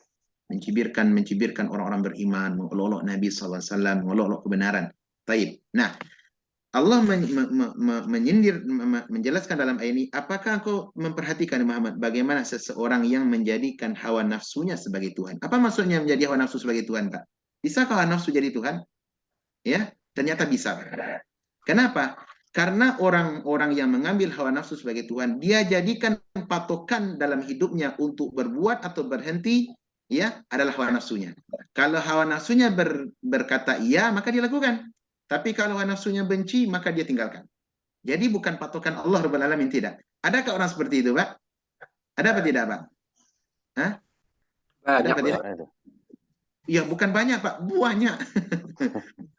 mencibirkan orang-orang beriman, mengolok-olok Nabi SAW, mengolok-olok kebenaran. Taib. Nah, Allah menyindir, menjelaskan dalam ayat ini, apakah kau memperhatikan Muhammad bagaimana seseorang yang menjadikan hawa nafsunya sebagai Tuhan? Apa maksudnya menjadi hawa nafsu sebagai Tuhan, Pak? Bisa hawa nafsu jadi Tuhan? Ya, ternyata bisa. Kenapa? Karena orang-orang yang mengambil hawa nafsu sebagai Tuhan, dia jadikan patokan dalam hidupnya untuk berbuat atau berhenti, ya, adalah hawa nafsunya. Kalau hawa nafsunya berkata iya, maka dia lakukan. Tapi kalau hawa nafsunya benci, maka dia tinggalkan. Jadi bukan patokan Allah Rabbul Alamin, tidak. Adakah orang seperti itu, Pak? Ada apa tidak, Pak? Hah? Ada apa tidak? Ya, bukan banyak, Pak. Banyak.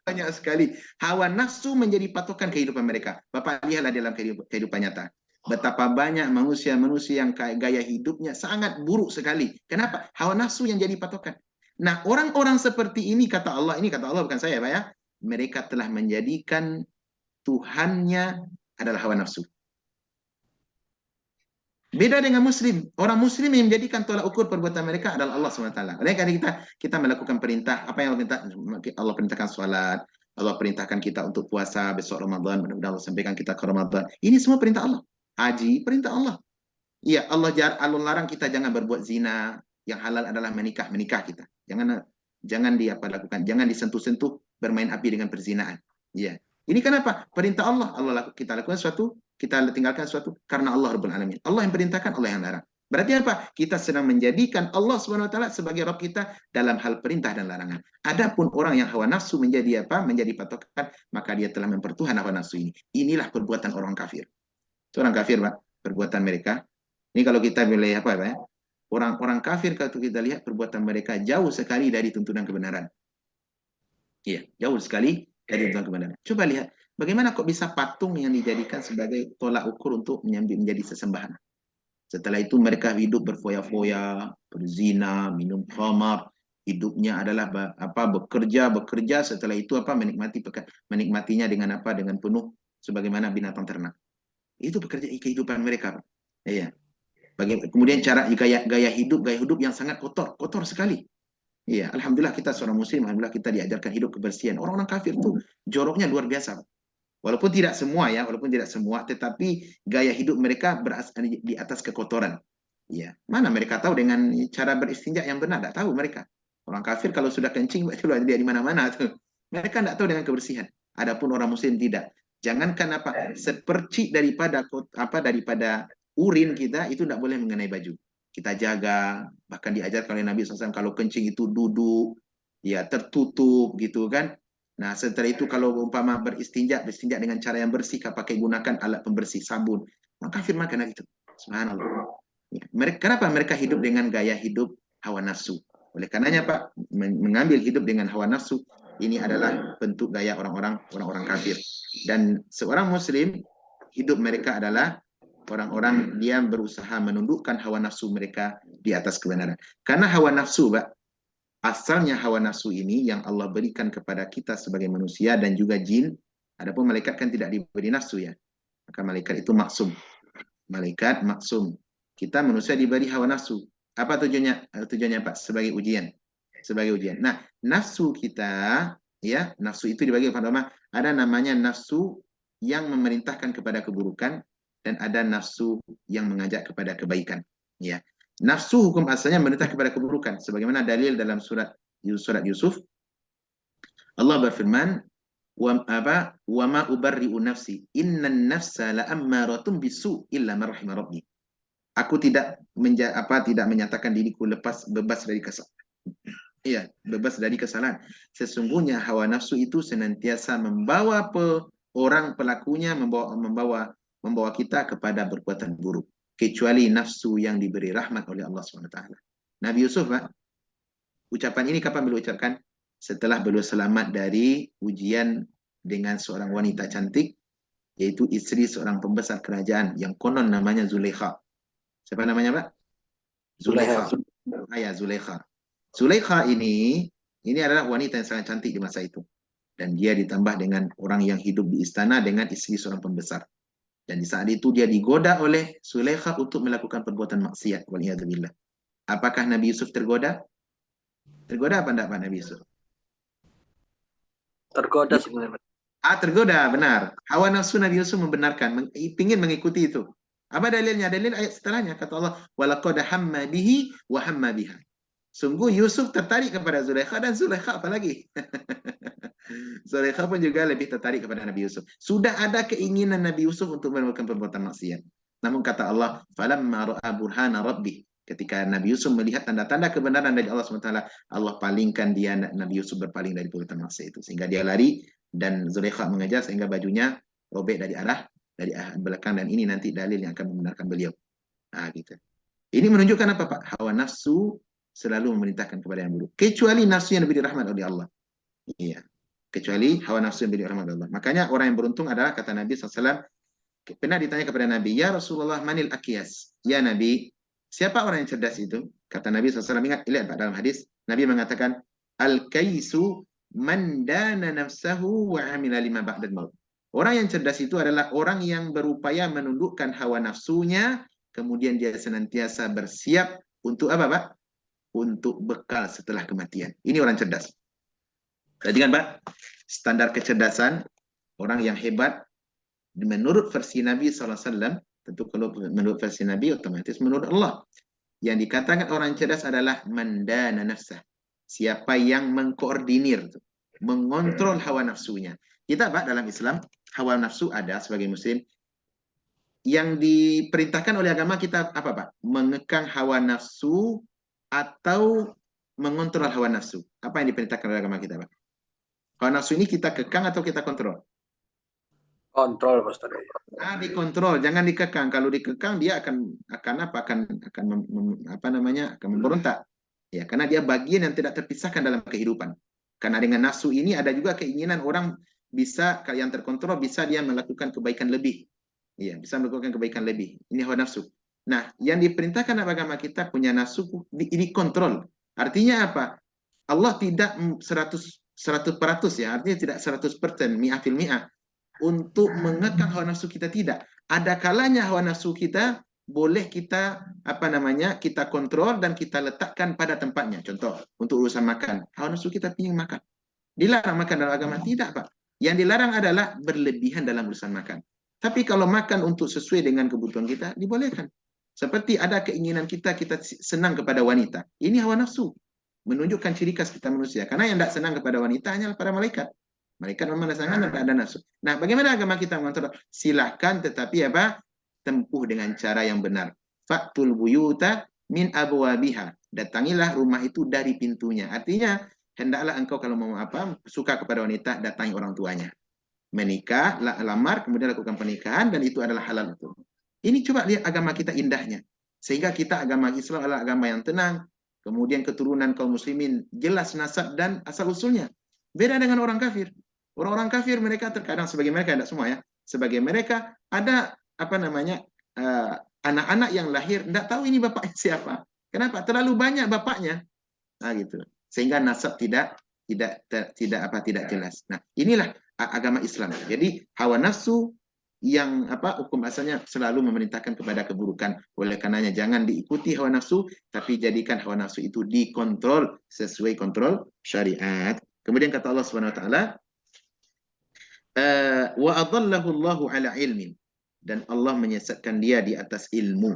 Banyak sekali. Hawa nafsu menjadi patokan kehidupan mereka. Bapak lihatlah dalam kehidupan nyata. Betapa banyak manusia-manusia yang gaya hidupnya sangat buruk sekali. Kenapa? Hawa nafsu yang jadi patokan. Nah, orang-orang seperti ini, kata Allah, ini kata Allah bukan saya, Pak, ya. Mereka telah menjadikan Tuhannya adalah hawa nafsu. Beda dengan Muslim. Orang Muslim yang menjadikan tolak ukur perbuatan mereka adalah Allah SWT. Oleh karena kita melakukan perintah, apa yang Allah perintahkan sholat, Allah perintahkan kita untuk puasa besok Ramadan, mudah-mudahan Allah sampaikan kita ke Ramadan. Ini semua perintah Allah. Haji, perintah Allah. Iya, Allah larang kita jangan berbuat zina. Yang halal adalah menikah kita. Jangan lakukan, jangan disentuh-sentuh bermain api dengan perzinaan. Iya. Ini kenapa? Perintah Allah. Kita lakukan sesuatu, kita tinggalkan sesuatu karena Allah Rabbul Alamin. Allah yang perintahkan, Allah yang larang. Berarti apa? Kita sedang menjadikan Allah Subhanahu wa taala sebagai Rabb kita dalam hal perintah dan larangan. Adapun orang yang hawa nafsu menjadi apa? Menjadi patokan, maka dia telah mempertuhan hawa nafsu ini. Inilah perbuatan orang kafir. Orang kafir, Pak, perbuatan mereka. Ini kalau kita boleh apa ya? Orang-orang kafir kalau kita lihat perbuatan mereka jauh sekali dari tuntunan kebenaran. Iya, jauh sekali dari tuntunan kebenaran. Coba lihat, bagaimana kok bisa patung yang dijadikan sebagai tolak ukur untuk menjadi sesembahan. Setelah itu mereka hidup berfoya-foya, berzina, minum khamar, hidupnya adalah bekerja, setelah itu menikmatinya dengan dengan penuh sebagaimana binatang ternak. Itu kehidupan mereka, Pak. Iya. Kemudian gaya hidup yang sangat kotor sekali. Iya, alhamdulillah kita seorang muslim, alhamdulillah kita diajarkan hidup kebersihan. Orang-orang kafir itu joroknya luar biasa. Walaupun tidak semua, tetapi gaya hidup mereka di atas kekotoran. Iya. Mana mereka tahu dengan cara beristinja yang benar? Tidak tahu mereka. Orang kafir kalau sudah kencing, itu dia di mana-mana tuh. Mereka tidak tahu dengan kebersihan. Adapun orang muslim tidak. Jangankan sepercik daripada urin kita itu tidak boleh mengenai baju. Kita jaga, bahkan diajarkan oleh Nabi SAW kalau kencing itu duduk, ya tertutup gitu kan. Nah setelah itu kalau umpama beristinja dengan cara yang bersih, pakai gunakan alat pembersih sabun. Maka firmankan itu. Subhanallah. Kenapa mereka hidup dengan gaya hidup hawa nafsu? Oleh karenanya Pak, mengambil hidup dengan hawa nafsu ini adalah bentuk gaya orang-orang kafir. Dan seorang muslim hidup mereka adalah orang-orang dia berusaha menundukkan hawa nafsu mereka di atas kebenaran. Karena hawa nafsu, Pak, asalnya hawa nafsu ini yang Allah berikan kepada kita sebagai manusia dan juga jin. Adapun malaikat kan tidak diberi nafsu ya. Maka malaikat itu maksum. Malaikat maksum. Kita manusia diberi hawa nafsu. Apa tujuannya? Tujuannya Pak sebagai ujian. Sebagai ujian. Nah, nafsu kita ya, nafsu itu dibagi pada ada namanya nafsu yang memerintahkan kepada keburukan dan ada nafsu yang mengajak kepada kebaikan. Ya. Nafsu hukum asalnya memerintah kepada keburukan sebagaimana dalil dalam surat Yusuf. Allah berfirman, wa ma ubarri'u nafsi innan nafsa la'ammaratun bisu illa ma rahima rabbi. Aku tidak menyatakan diriku bebas dari kesalahan. Iya, bebas dari kesalahan. Sesungguhnya hawa nafsu itu senantiasa membawa orang pelakunya membawa kita kepada perbuatan buruk, kecuali nafsu yang diberi rahmat oleh Allah SWT. Nabi Yusuf, Pak, ucapan ini kapan beliau ucapkan? Setelah beliau selamat dari ujian dengan seorang wanita cantik, yaitu istri seorang pembesar kerajaan yang konon namanya Zulaikha. Siapa namanya, Pak? Zulaikha. Ayah Zulaikha. Zulaikha ini adalah wanita yang sangat cantik di masa itu. Dan dia ditambah dengan orang yang hidup di istana dengan istri seorang pembesar. Dan di saat itu dia digoda oleh Zulaikha untuk melakukan perbuatan maksiat. Waliyadzubillah. Apakah Nabi Yusuf tergoda? Tergoda apa enggak Pak Nabi Yusuf? Tergoda sebenarnya. Tergoda, benar. Hawa nafsu Nabi Yusuf membenarkan, ingin mengikuti itu. Apa dalilnya? Dalil ayat setelahnya, kata Allah, walaqad hamma bihi wa hamma biha. Sungguh Yusuf tertarik kepada Zulaikha dan Zulaikha apalagi. Zulaikha pun juga lebih tertarik kepada Nabi Yusuf. Sudah ada keinginan Nabi Yusuf untuk melakukan perbuatan maksiat. Namun kata Allah, falamma ra'a burhana rabbih. Ketika Nabi Yusuf melihat tanda-tanda kebenaran dari Allah SWT, Allah palingkan dia, Nabi Yusuf berpaling dari perbuatan maksiat itu. Sehingga dia lari dan Zulaikha mengejar sehingga bajunya robek dari arah belakang, dan ini nanti dalil yang akan membenarkan beliau. Gitu. Ini menunjukkan apa, Pak? Hawa nafsu selalu memerintahkan kepada yang buruk, kecuali nafsu yang diberi rahmat oleh Allah. Iya. Kecuali hawa nafsu yang diberi rahmat oleh Allah. Makanya orang yang beruntung adalah, kata Nabi SAW, pernah ditanya kepada Nabi, ya Rasulullah, manil akiyas? Ya Nabi, siapa orang yang cerdas itu? Kata Nabi SAW, ingat, lihat Pak dalam hadis, Nabi mengatakan, al-kaisu man dana nafsahu wa amila lima ba'dal maut. Orang yang cerdas itu adalah orang yang berupaya menundukkan hawa nafsunya, kemudian dia senantiasa bersiap untuk apa, Pak? Untuk bekal setelah kematian. Ini orang cerdas. Jadi kan, Pak, standar kecerdasan orang yang hebat menurut versi Nabi SAW, tentu kalau menurut versi Nabi otomatis menurut Allah. Yang dikatakan orang cerdas adalah mandana nafsah. Siapa yang mengkoordinir, mengontrol hawa nafsunya. Kita, Pak, dalam Islam, hawa nafsu ada sebagai muslim. Yang diperintahkan oleh agama kita apa, Pak? Mengekang hawa nafsu atau mengontrol hawa nafsu. Apa yang diperintahkan oleh agama kita, Pak? Hawa nafsu ini kita kekang atau kita kontrol? Kontrol, Ustaz. Dikontrol, jangan dikekang. Kalau dikekang dia akan memberontak. Ya, karena dia bagian yang tidak terpisahkan dalam kehidupan. Karena dengan nafsu ini ada juga keinginan orang bisa, yang terkontrol bisa dia melakukan kebaikan lebih. Iya, bisa melakukan kebaikan lebih. Ini hawa nafsu. Nah, yang diperintahkan agama kita punya nafsu ini kontrol. Artinya apa? Allah tidak 100% ya, artinya tidak 100% mi'ah fil mi'ah untuk mengekang hawa nafsu kita, tidak. Ada kalanya hawa nafsu kita boleh kita kita kontrol dan kita letakkan pada tempatnya. Contoh, untuk urusan makan, hawa nafsu kita ingin makan. Dilarang makan dalam agama? Tidak, Pak. Yang dilarang adalah berlebihan dalam urusan makan. Tapi kalau makan untuk sesuai dengan kebutuhan kita, dibolehkan. Seperti ada keinginan kita senang kepada wanita. Ini hawa nafsu. Menunjukkan ciri khas kita manusia. Karena yang tidak senang kepada wanita hanyalah para malaikat. Malaikat memang sangat ada nafsu. Nah, bagaimana agama kita mengontrol? Silahkan, tetapi apa? Tempuh dengan cara yang benar. Faktul buyuta min abwabiha. Datangilah rumah itu dari pintunya. Artinya, hendaklah engkau kalau mau suka kepada wanita, datangi orang tuanya. Menikah, lamar, kemudian lakukan pernikahan, dan itu adalah halal itu. Ini coba lihat agama kita indahnya. Sehingga kita agama Islam adalah agama yang tenang. Kemudian keturunan kaum muslimin jelas nasab dan asal-usulnya. Beda dengan orang kafir. Orang-orang kafir mereka terkadang, sebagai mereka tidak semua ya, sebagai mereka ada anak-anak yang lahir tidak tahu ini bapaknya siapa. Kenapa? Terlalu banyak bapaknya. Nah, gitu. Sehingga nasab tidak jelas. Nah, inilah agama Islam. Jadi hawa nafsu yang hukum asalnya selalu memerintahkan kepada keburukan. Oleh karenanya jangan diikuti hawa nafsu, tapi jadikan hawa nafsu itu dikontrol sesuai kontrol syariat. Kemudian kata Allah Subhanahu wa taala, wa adallahu Allahu ala ilmin, dan Allah menyesatkan dia di atas ilmu.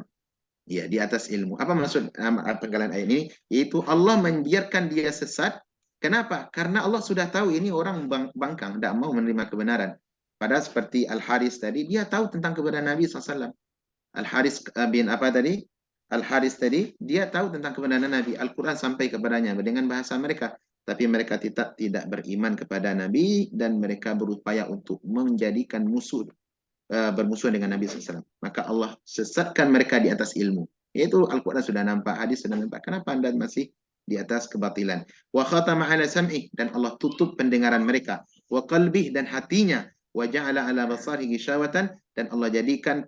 Ya, di atas ilmu. Apa maksud penggalan ayat ini? Yaitu Allah membiarkan dia sesat. Kenapa? Karena Allah sudah tahu ini orang bangkang, tidak mau menerima kebenaran. Padahal seperti Al-Haris tadi, dia tahu tentang kebenaran Nabi SAW. Al-Haris bin apa tadi? Al-Haris tadi, dia tahu tentang kebenaran Nabi. Al-Quran sampai kepadanya dengan bahasa mereka. Tapi mereka tidak beriman kepada Nabi, dan mereka berupaya untuk menjadikan bermusuhan dengan Nabi SAW. Maka Allah sesatkan mereka di atas ilmu. Yaitu Al-Quran sudah nampak, hadis sudah nampak. Kenapa Anda masih di atas kebatilan? Wa khatama ala sam'ih, dan Allah tutup pendengaran mereka. Wa qalbih, dan hatinya. Wa ja'ala ala basarihi ghishawatan, dan Allah jadikan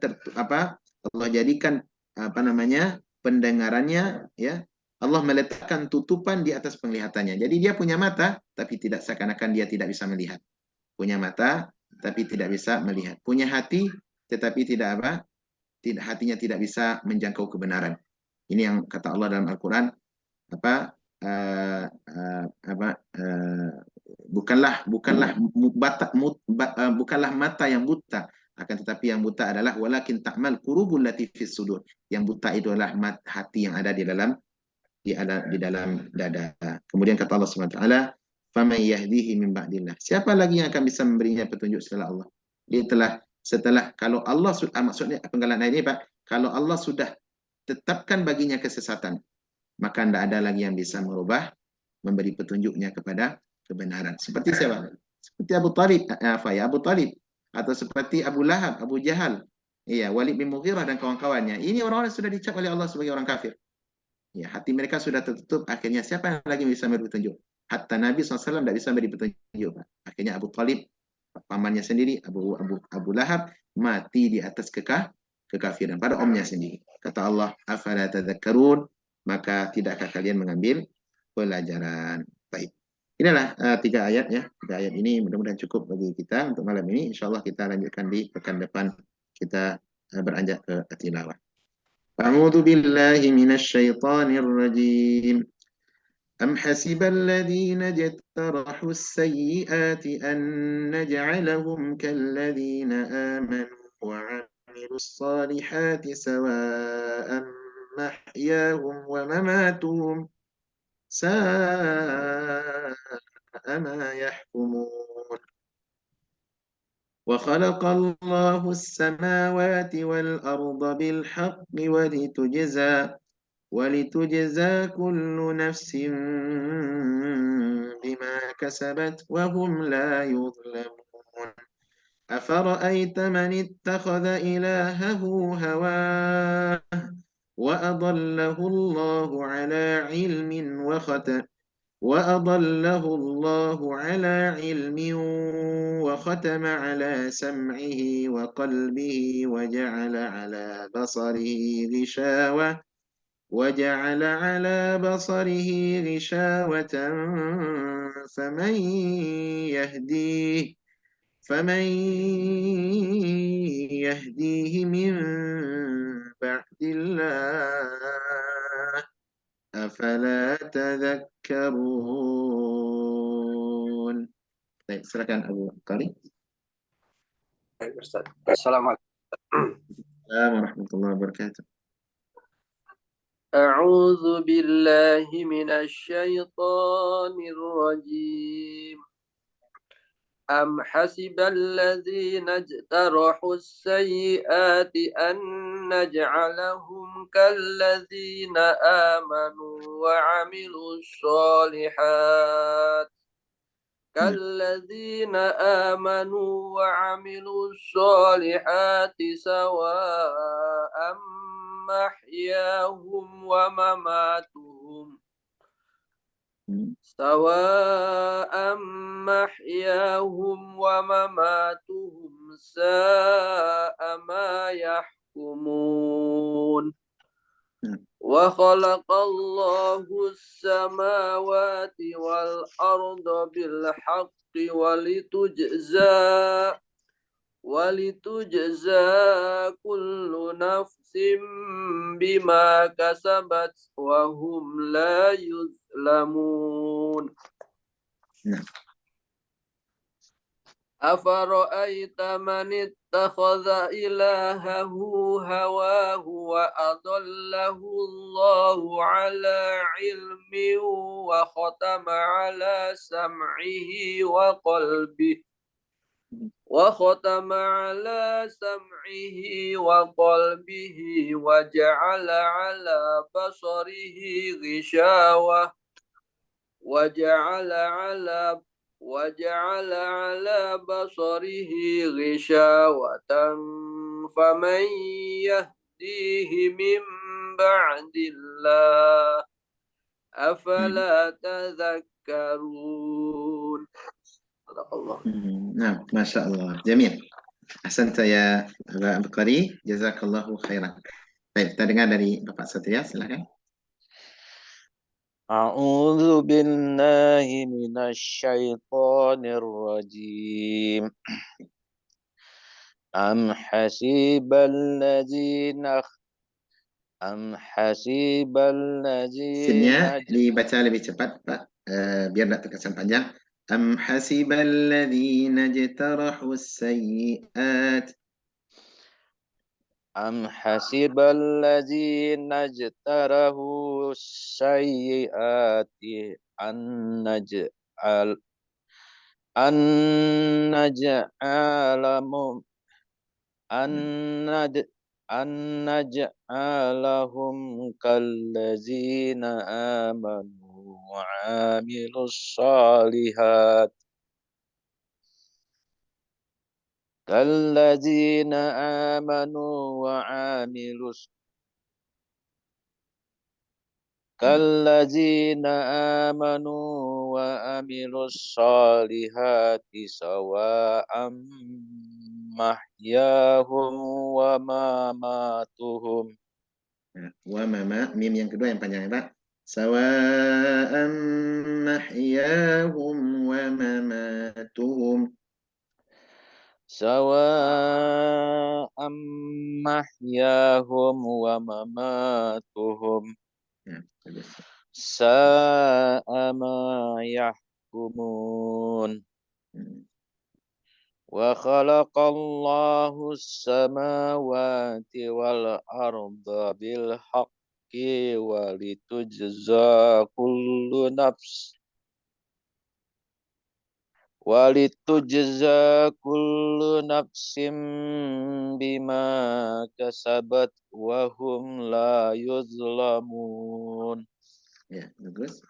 pendengarannya, ya. Allah meletakkan tutupan di atas penglihatannya. Jadi dia punya mata, tapi tidak seakan-akan dia tidak bisa melihat. Punya mata, tapi tidak bisa melihat. Punya hati, tetapi hatinya tidak bisa menjangkau kebenaran. Ini yang kata Allah dalam Al-Quran, bukanlah mata yang buta, akan tetapi yang buta adalah walakin ta'mal qulubul lati fis sudur. Yang buta itu adalah hati yang ada di dalam dada. Kemudian kata Allah Subhanahu wa taala, faman yahdihi min ba'dillah. Siapa lagi yang akan bisa memberinya petunjuk setelah Allah? Setelah kalau Allah maksudnya penggalan ayat ini, Pak, kalau Allah sudah tetapkan baginya kesesatan, maka tidak ada lagi yang bisa memberi petunjuknya kepada kebenaran. Seperti siapa? Seperti Abu Talib, Abu Talib, atau seperti Abu Lahab, Abu Jahal, Walid bin Mughirah dan kawan-kawannya. Ini orang-orang yang sudah dicap oleh Allah sebagai orang kafir. Ya, hati mereka sudah tertutup. Akhirnya siapa yang lagi bisa memberi petunjuk? Hatta Nabi SAW tidak bisa memberi petunjuk. Akhirnya Abu Talib, pamannya sendiri, Abu Lahab, mati di atas kekafiran pada omnya sendiri. Kata Allah, afala tadzakkarun, maka tidakkah kalian mengambil pelajaran? Baik. Inilah 3 ayat, ya. 3 ayat ini mudah-mudahan cukup bagi kita untuk malam ini. Insyaallah kita lanjutkan di pekan depan, kita beranjak ke tilawah. أعوذ بالله من الشيطان الرجيم أم حسب الذين اجترحوا السيئات أن نجعلهم كالذين آمنوا وعملوا الصالحات سواء محياهم ومماتهم ساء ما يحكمون وخلق الله السماوات والأرض بالحق ولتجزى كل نفس بما كسبت وهم لا يظلمون أفرأيت من اتخذ إلهه هواه وأضله الله على علم وختم على سمعه وقلبه وجعل على بصره غشاوة فمن يهديه من بعد الله أفلا تذكرون. Baik, silakan Abu Qari. Baik, Ustaz. Assalamualaikum warahmatullahi wabarakatuh. أعوذ بالله من الشيطان الرجيم أم حسب الذين اجترحوا السيئات أن نجعلهم كالذين آمنوا وعملوا الصالحات سواء محياهم ومماتهم ساء ما يحكمون وخلق الله السماوات والأرض بالحق ولتجزى كل نفس بما كسبت وهم لا يظلمون. أفرأيت من اتخذ إلهه هواه وأضله الله على علم وختم على سمعه وقلبه وجعل على بصره غشاوة فمن يهديه من بعد الله أفلا تذكرون. صدق الله. نعم ما شاء الله جميل. Ahsanta ya Abah Qari, jazakallahu khairan. Baik, kita dengar dari Bapak Satria, silakan. A'udzu billahi minasyaitonir rajim. Am hasibal ladzina Sinnya dibaca lebih cepat, Pak, biar tidak terkesan panjang. Am hasibal ladzina jtarahu sayyi'at. Am hasibal ladzina jtarahu sayyi'ati an naj'alahum kallazina amanu wa amilus solihat sawa'am mahyahum wa mamatuhum. Mim yang kedua yang panjang ya, Pak. Sawa'am mahyahum wa mamatuhum. Sawa'am mahyahum wa mamatuhum. Sa'a ma yahkumun. Wa khalaqallahu as-samawati wal arda bil haqqi wa litujza kullu nafsin bima kasabat wa hum la yuzlamun. Ya, bagus.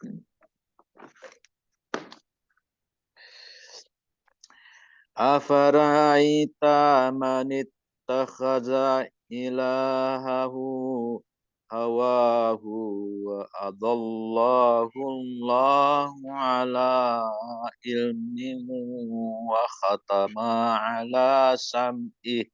Afara'aita man ittakhadha ilahahu hawahu wa adallahu Allahu ala ilmin wa khatama ala sam'ihi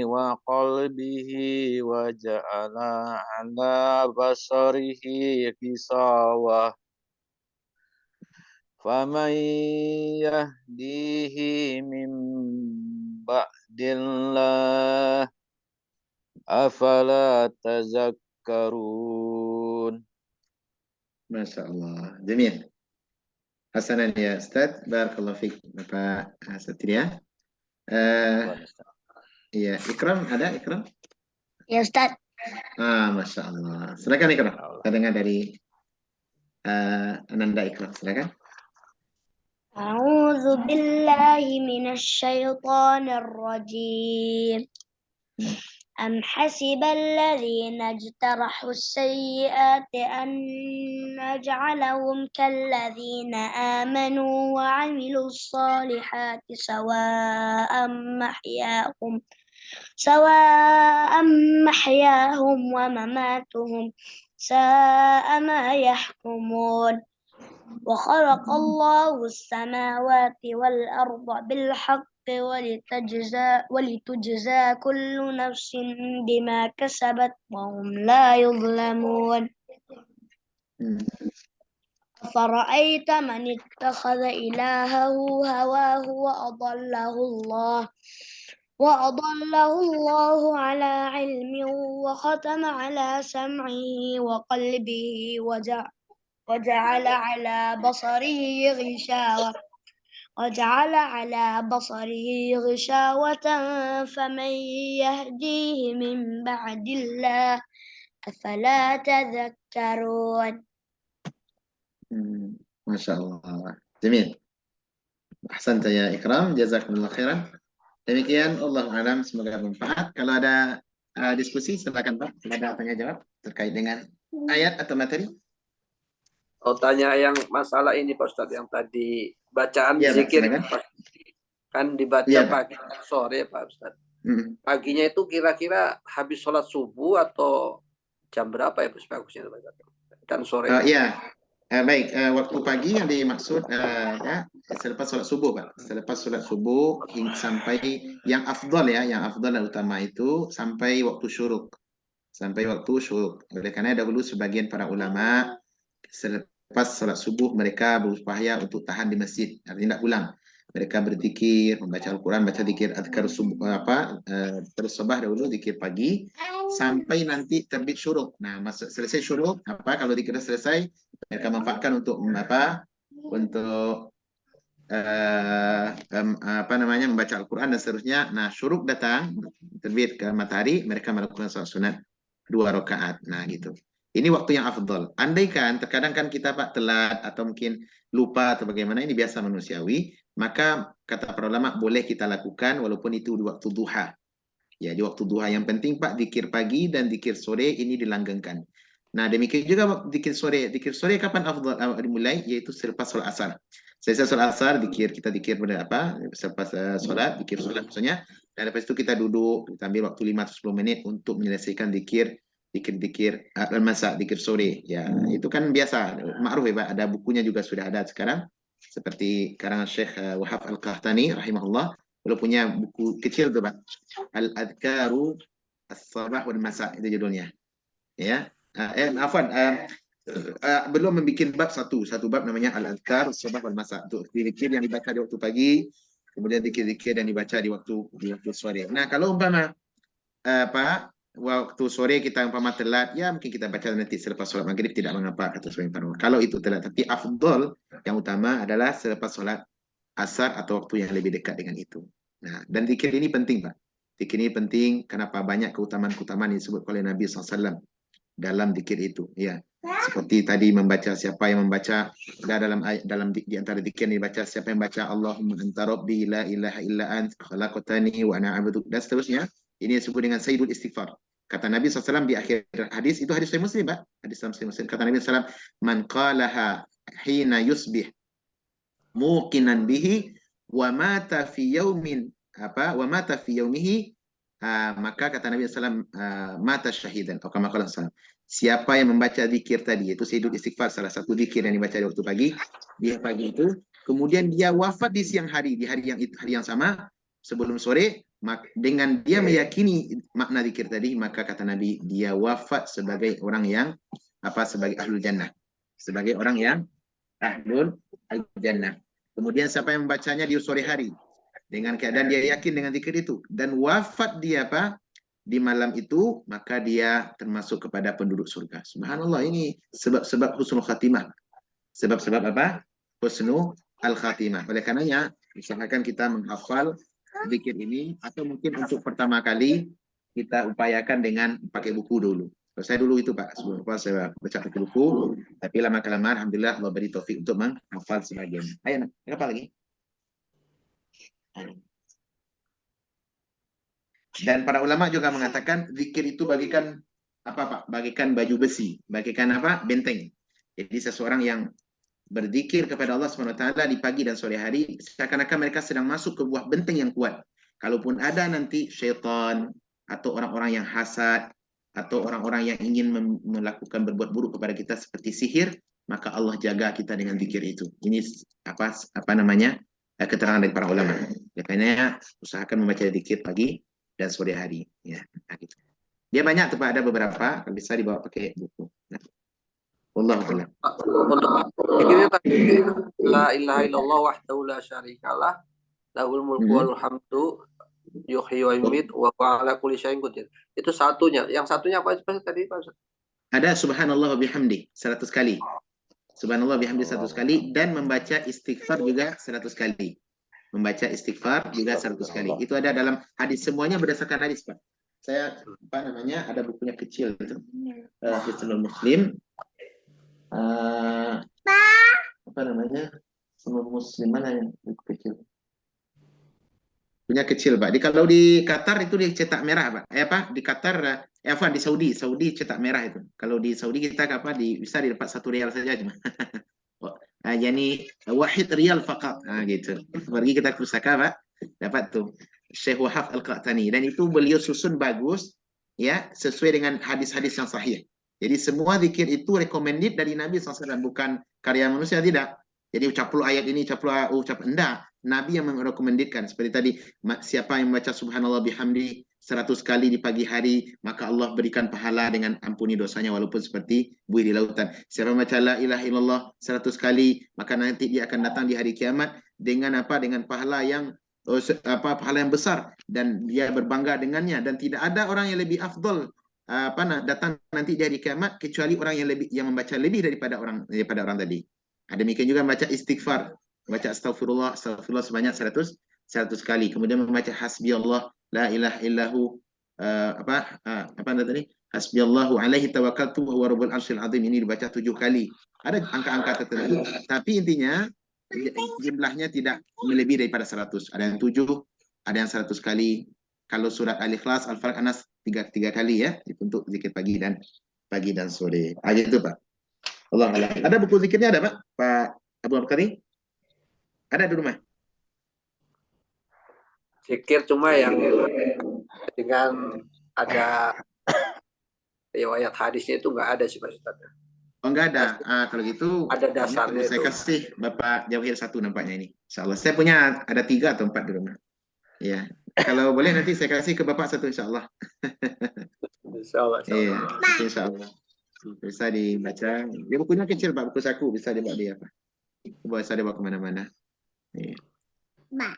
wa qalbihi wa ja'ala ala basarihi ghisawah faman yahdihi min ba'dillah afala tazakkarun. Masya Allah. Jamil. Hasanan ya Ustaz. Barakallahu fiik Bapak Satria. Iya, Ikram ada Ikram? Ya Ustaz. Masya Allah. Silakan Ikram. Kita dengar dari Ananda Ikram. Silakan. A'udzu billahi minasyaitonir rajim. Am hasibal ladzina ijtarahu sayyi'ati an naj'alahum kalladzina amanu wa 'amilus solihati sawa'am mahyahum wa mamatuhum sa'a ma yahkumun. Wa khalaqallahu as-samawati wal arda bil haqqi ولتجزى كل نفس بما كسبت وهم لا يظلمون أفرأيت من اتخذ إلهه هواه وأضله الله على علم وختم على سمعه وقلبه وجعل على بصره غشاوة فمن يهديه من بعد الله أفلا تذكرون. Masya Allah. Jamil. Ahsanta ya Ikram, jazakumullah khairan. Demikian, Allah alam, semoga bermanfaat. Kalau ada diskusi, silakan Pak. Kalau ada tanya jawab terkait dengan ayat atau materi. Oh, tanya yang masalah ini Pak Ustadz, yang tadi bacaan Ya, Pak, zikir silakan. kan dibaca Ya, Pak. pagi dan sore Pak Ustadz. Paginya itu kira-kira habis sholat subuh atau jam berapa ya bagusnya Pak Ustadz? Dan sore. Ya, baik. Waktu pagi yang dimaksud ya, selepas sholat subuh, Pak. Selepas sholat subuh sampai yang afdal ya, yang afdal dan utama itu sampai waktu syuruk. Sampai waktu syuruk. Oleh karena dahulu sebagian para ulama selepas sholat subuh mereka berupaya untuk tahan di masjid, artinya tidak pulang. Mereka berzikir, membaca Al-Quran, baca zikir adhkar subuh terus sabah dahulu, zikir pagi sampai nanti terbit syuruk. Nah, selesai syuruk, kalau zikir selesai, mereka manfaatkan untuk untuk membaca Al-Quran dan seterusnya. Nah, syuruk datang, terbit ke matahari, mereka melakukan sholat sunat 2 rakaat. Nah, gitu. Ini waktu yang afdal. Andaikan terkadang kan kita Pak telat atau mungkin lupa atau bagaimana, ini biasa manusiawi, maka kata para ulama boleh kita lakukan walaupun itu di waktu duha. Ya, di waktu duha. Yang penting Pak, zikir pagi dan zikir sore ini dilanggengkan. Nah, demikian juga zikir sore. Zikir sore kapan afdal dimulai? Yaitu selepas sholat asar. Selesai sholat asar, kita zikir pada selepas sholat, zikir sholat maksudnya. Dan lepas itu kita duduk, kita ambil waktu 5-10 menit untuk menyelesaikan zikir al-masa, zikir sore. Ya, itu kan biasa, ma'ruf ya Pak. Ada bukunya juga sudah ada sekarang. Seperti karangan Syekh Wahab Al-Qahtani rahimahullah. Beliau punya buku kecil tuh Pak. Al-Adhkaru As-Sabah wal Masa, itu judulnya. Ya. Belum membuat bab satu bab namanya Al-Adhkar As-Sabah wal Masa. Untuk zikir yang dibaca di waktu pagi, kemudian zikir-zikir yang dibaca di waktu sore. Nah, kalau umpama waktu sore kita umpama telat, ya mungkin kita baca nanti selepas sholat maghrib, tidak mengapa kata sebagian para ulama. Kalau itu telat, tapi afdol yang utama adalah selepas sholat asar atau waktu yang lebih dekat dengan itu. Nah, dan zikir ini penting Pak. Zikir ini penting, kenapa banyak keutamaan-keutamaan yang disebut oleh Nabi SAW dalam zikir itu. Ya, seperti tadi membaca, siapa yang membaca dalam di antara zikir yang dibaca, siapa yang baca Allahumma anta rabbi la ilaha illa ant khalaqtani wa ana abduk, dan seterusnya. Ini disebut dengan Sayyidul Istighfar. Kata Nabi SAW di akhir hadis, itu hadis Sahih Muslim, Pak. Hadis Sahih Muslim. Kata Nabi SAW, man qalaha hina yusbih muqinan bihi wa mata fi yaumin wa mata fi yaumihi, maka kata Nabi SAW, mata syahidan. Atau kama qala SAW. Siapa yang membaca zikir tadi, itu Sayyidul Istighfar, salah satu zikir yang dibaca di waktu pagi, dia pagi itu, kemudian dia wafat di siang hari, di hari yang sama, sebelum sore, dengan dia meyakini makna zikir tadi, maka kata Nabi, dia wafat sebagai orang yang sebagai ahlul jannah, sebagai orang yang ahlul jannah. Kemudian siapa yang membacanya di sore hari dengan keadaan dia yakin dengan zikir itu dan wafat dia di malam itu, maka dia termasuk kepada penduduk surga. Subhanallah, ini sebab-sebab husnul khatimah. Sebab-sebab husnul al-khatimah. Oleh karenanya, usahakan kita menghafal zikir ini, atau mungkin untuk pertama kali kita upayakan dengan pakai buku dulu. Saya dulu itu Pak, sebelum saya baca pakai buku, tapi lama-kelamaan alhamdulillah Allah beri taufik untuk menghafal sebagian. Ayo, apa lagi? Dan para ulama juga mengatakan zikir itu bagikan Pak? Bagikan baju besi, bagikan benteng. Jadi seseorang yang berzikir kepada Allah SWT di pagi dan sore hari, seakan-akan mereka sedang masuk ke buah benteng yang kuat. Kalaupun ada nanti syaitan atau orang-orang yang hasad atau orang-orang yang ingin melakukan berbuat buruk kepada kita seperti sihir, maka Allah jaga kita dengan zikir itu. Ini keterangan dari para ulama. Makanya usahakan membaca zikir pagi dan sore hari. Ya, nah, gitu. Dia banyak tuh Pak, ada beberapa, kalau bisa dibawa pakai buku. Nah, wallahu a'lam. Untuk zikirnya tadi la ilaha illallah wahdahu la syarikalah lahul mulku walul hamdu yuhyi wa yumiit wa huwa ala kulli syai'in qadir. Itu satunya. Yang satunya apa tadi Pak Ustaz? Ada subhanallah wa bihamdi 100 kali. Subhanallah bihamdi 100 kali dan membaca istighfar juga 100 kali. Membaca istighfar juga 100 kali. Itu ada dalam hadis, semuanya berdasarkan hadis, Pak. Saya ada bukunya kecil itu. Hisnul Muslim. Hisnul Muslim mana yang buku kecil? Punya kecil, Pak. Kalau di Qatar itu dicetak merah, Pak. Di Qatar, di Saudi cetak merah itu. Kalau di Saudi kita bisa didapat 1 rial saja cuma. Yani wahid rial faqat. Gitu. Pergi kita ke pusaka, Pak. Dapat tuh Syekh Wahab Al-Qahtani, dan itu beliau susun bagus ya, sesuai dengan hadis-hadis yang sahih. Jadi semua zikir itu recommended dari Nabi SAW, bukan karya manusia, tidak. Jadi ucap lu ayat ini, ucap enggak. Nabi yang merekomendasikan. Seperti tadi, siapa yang membaca subhanallah bihamdi 100 kali di pagi hari, maka Allah berikan pahala dengan ampuni dosanya walaupun seperti buih di lautan. Siapa membaca la ilaha illallah 100 kali, maka nanti dia akan datang di hari kiamat dengan dengan pahala yang pahala yang besar, dan dia berbangga dengannya, dan tidak ada orang yang lebih afdol datang nanti di hari kiamat kecuali orang yang membaca lebih daripada orang tadi. Demikian juga membaca istighfar, membaca astagfirullah sebanyak 100 kali. Kemudian membaca hasbiyallah la ilaha illahu hasbiyallahu alaihi tawakkaltu wa huwa rabbul arsyil azim, ini dibaca 7 kali. Ada angka-angka tertentu, tapi intinya jumlahnya tidak melebihi daripada 100. Ada yang 7, ada yang 100 kali. Kalau surat Al-Ikhlas, Al-Falaq, Anas 3 kali ya, untuk zikir pagi dan sore. Gitu Pak. Allah Allah. Ada buku zikirnya, ada Pak Abu Bakari? Ada di rumah? Zikir cuma yang dengan ada riwayat hadisnya itu nggak ada sih Pak Ustaz. Oh, enggak ada. Kalau gitu ada dasarnya saya kasih Bapak Jawahir 1 nampaknya ini. Insyaallah. Saya punya ada 3 atau 4 di rumah. Ya. Kalau boleh nanti saya kasih ke Bapak 1 insyaallah. Insyaallah. Iya, insyaallah. Bisa dibaca. Dia bukunya kecil Pak, buku saku, bisa dibawa dia Pak. Bisa dibawa kemana-mana. Iya.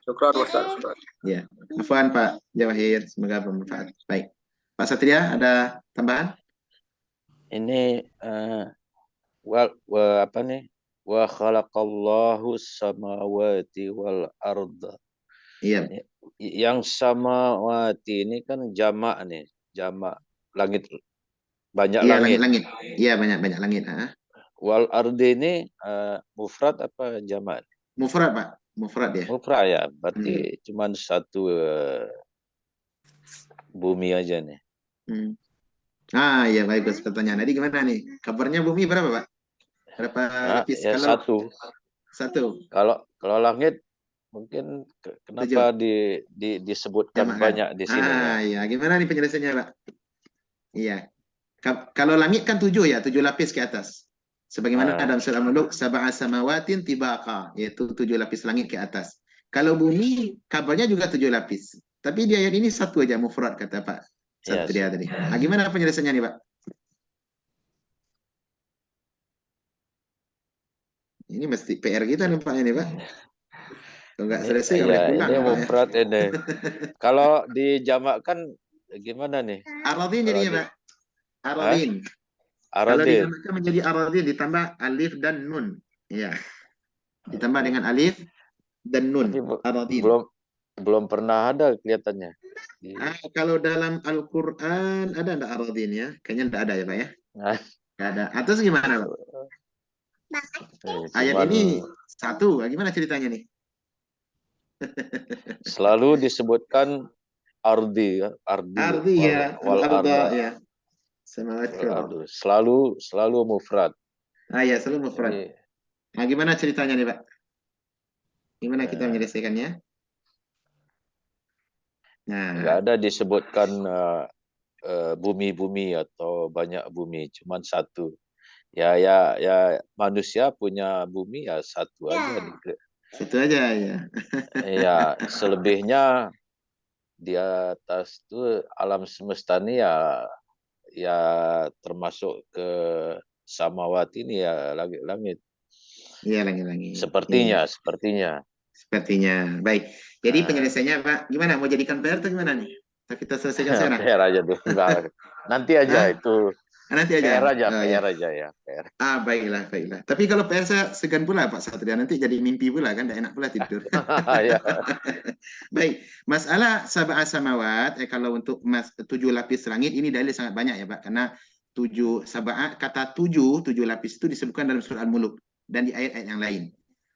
Syukran Ustaz. Ya. Afwan Pak Jawahir, semoga bermanfaat. Baik. Pak Satria, ada tambahan? Ini wa khalaqallahu samawati wal arda. Iya. Yang samawati ini kan jamak nih, jamak langit, banyak langit. Iya, banyak langit. Wal ardi ini mufrad apa jamak? Mufrad Pak, mufrad ya. Mufrad ya, berarti cuman satu bumi aja nih. Ya baik, pertanyaan. Jadi gimana nih? Kabarnya bumi berapa Pak? Berapa lapis? Ya, satu. Kalau langit mungkin kenapa disebutkan banyak di sini? Ya, gimana nih penjelasannya Pak? Iya. Kalau langit kan 7 ya, 7 lapis ke atas. Sebagaimana dalam surah Al-Mulk, sab'a samawatin tibaqa, yaitu 7 lapis langit ke atas. Kalau bumi, kabarnya juga 7 lapis. Tapi di ayat ini 1 aja mufrad kata Pak Satria tadi. Gimana penjelasannya nih Pak? Ini mesti PR kita nampaknya nih Pak. Kalau nggak selesai nggak boleh pulang. Ini mufrad ini. Kalau dijamakkan gimana nih? Aradhin jadinya Pak. Aradhin. Kalau dijamakkan menjadi aradhin ditambah alif dan nun. Iya. Ditambah dengan alif dan nun. Aradhin. Belum pernah ada kelihatannya. Kalau dalam Al-Quran ada enggak aradhin ya? Kayaknya enggak ada ya Pak ya? Enggak ada. Atau gimana Pak? Ayat ini 1, gimana ceritanya nih? Selalu disebutkan ardi ya, al-arda ya. Selalu mufrad. Ya, selalu mufrad. Gimana ceritanya nih Pak? Gimana kita menyelesaikannya? Nggak ada disebutkan bumi-bumi atau banyak bumi, cuman 1. Ya manusia punya bumi ya 1 aja. Itu aja ya. Ya, selebihnya di atas itu alam semesta ini ya termasuk ke samawati ini ya langit-langit. Iya, langit-langit. Iya, Sepertinya. sepertinya. Baik. Jadi Nah, penyelesaiannya Pak, gimana? Mau jadikan PR atau gimana nih? Atau kita selesaikan sekarang? PR aja tuh. Enggak. Nanti aja Hah? itu Nanti aja. Oh, ya. PR aja ya, PR. Baiklah, baiklah. Tapi kalau PR saya segan pula Pak Satria, nanti jadi mimpi pula kan, tidak enak pula tidur. Ya. Baik, masalah sab'a samawat, kalau untuk 7 lapis langit ini dalil sangat banyak ya Pak, karena 7 sab'a, kata 7 lapis itu disebutkan dalam surah Al-Mulk dan di ayat-ayat yang lain.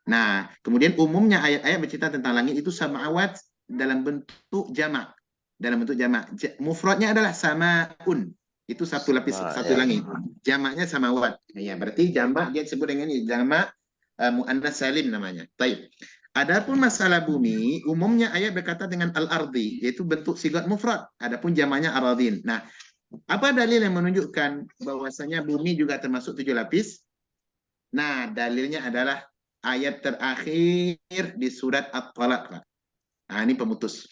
Nah, kemudian umumnya ayat-ayat bercerita tentang langit itu samawat dalam bentuk jamak. Dalam bentuk jamak. Mufradnya adalah samaun. Itu satu lapis, satu Ya. langit. Jamaknya samawat. Ya, berarti jamak dia disebut dengan ini, jamak muannas salim namanya. Baik. Adapun masalah bumi, umumnya ayat berkata dengan al-ardi, yaitu bentuk sigat mufrad. Adapun jamaknya aradin. Nah, apa dalil yang menunjukkan bahwasanya bumi juga termasuk 7 lapis? Nah, dalilnya adalah ayat terakhir di surat At-Talaq. Nah, ini pemutus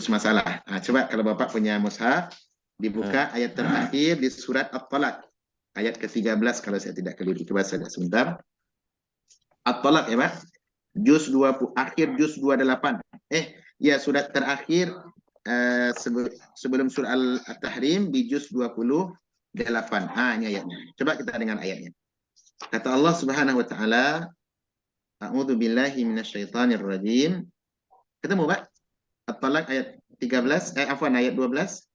masalah. Nah, coba kalau Bapak punya mushaf, dibuka ayat terakhir di surat At-Talaq. Ayat ke-13 kalau saya tidak keliru. Coba saya lihat sebentar. At-Talaq ya, Pak. Juz 20, akhir juz 28. Ya surat terakhir sebelum surah Al-Tahrim di juz 28. Ini ayatnya. Coba kita dengar ayatnya. Kata Allah Subhanahu wa taala, A'udzu billahi minasyaitonir rajim. Ketemu, Pak? At-Talaq ayat 13, ayat 12.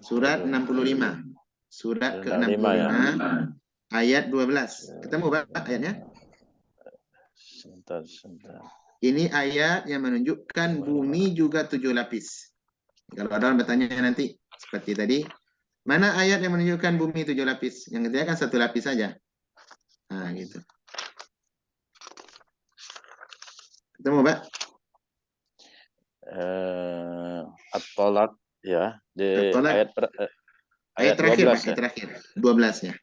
Surat 65. Surat ke-65 ayat 12. Ketemu, Pak, ayatnya? Sebentar. Ini ayat yang menunjukkan bumi juga 7 lapis. Kalau ada orang bertanya nanti seperti tadi, mana ayat yang menunjukkan bumi 7 lapis? Yang ketiga kan 1 lapis saja. Nah, gitu. Ketemu, Pak? At-Talaq ya, di At-Talaq. ayat terakhir, 12 Pak, ayat terakhir. 12 ya.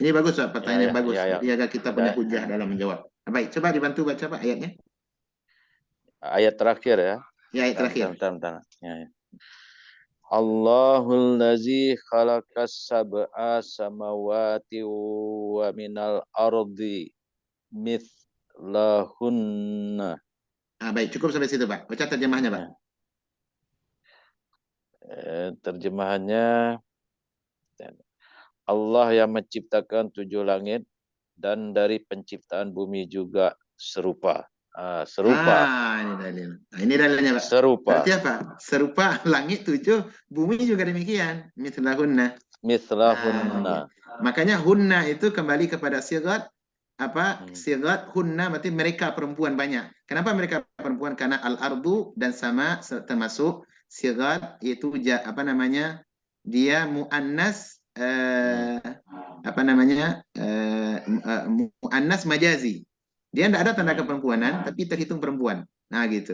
Ini bagus, Pak, pertanyaan yang bagus. Jadi agar kita punya hujah dalam menjawab. Baik, coba dibantu baca, Pak, ayatnya. Ayat terakhir ya. Ya, ayat terakhir. Bentar. Ya. Allahul ladzi khalaqas sab'a samawati wa minal ardi mithlahunna. Baik, cukup sampai situ, Pak. Baca terjemahnya, Pak. Terjemahannya, Allah yang menciptakan 7 langit dan dari penciptaan bumi juga serupa. Ini dalil. Nah, ini dalilnya, Pak. Serupa. Berarti apa? Serupa langit 7, bumi juga demikian. Mithlahunna. Makanya hunna itu kembali kepada sigat sigat hunna berarti mereka perempuan banyak. Kenapa mereka perempuan? Karena al-ardu dan sama termasuk sigat, yaitu dia muannas muannas majazi. Dia tidak ada tanda keperempuanan tapi terhitung perempuan. Nah, gitu.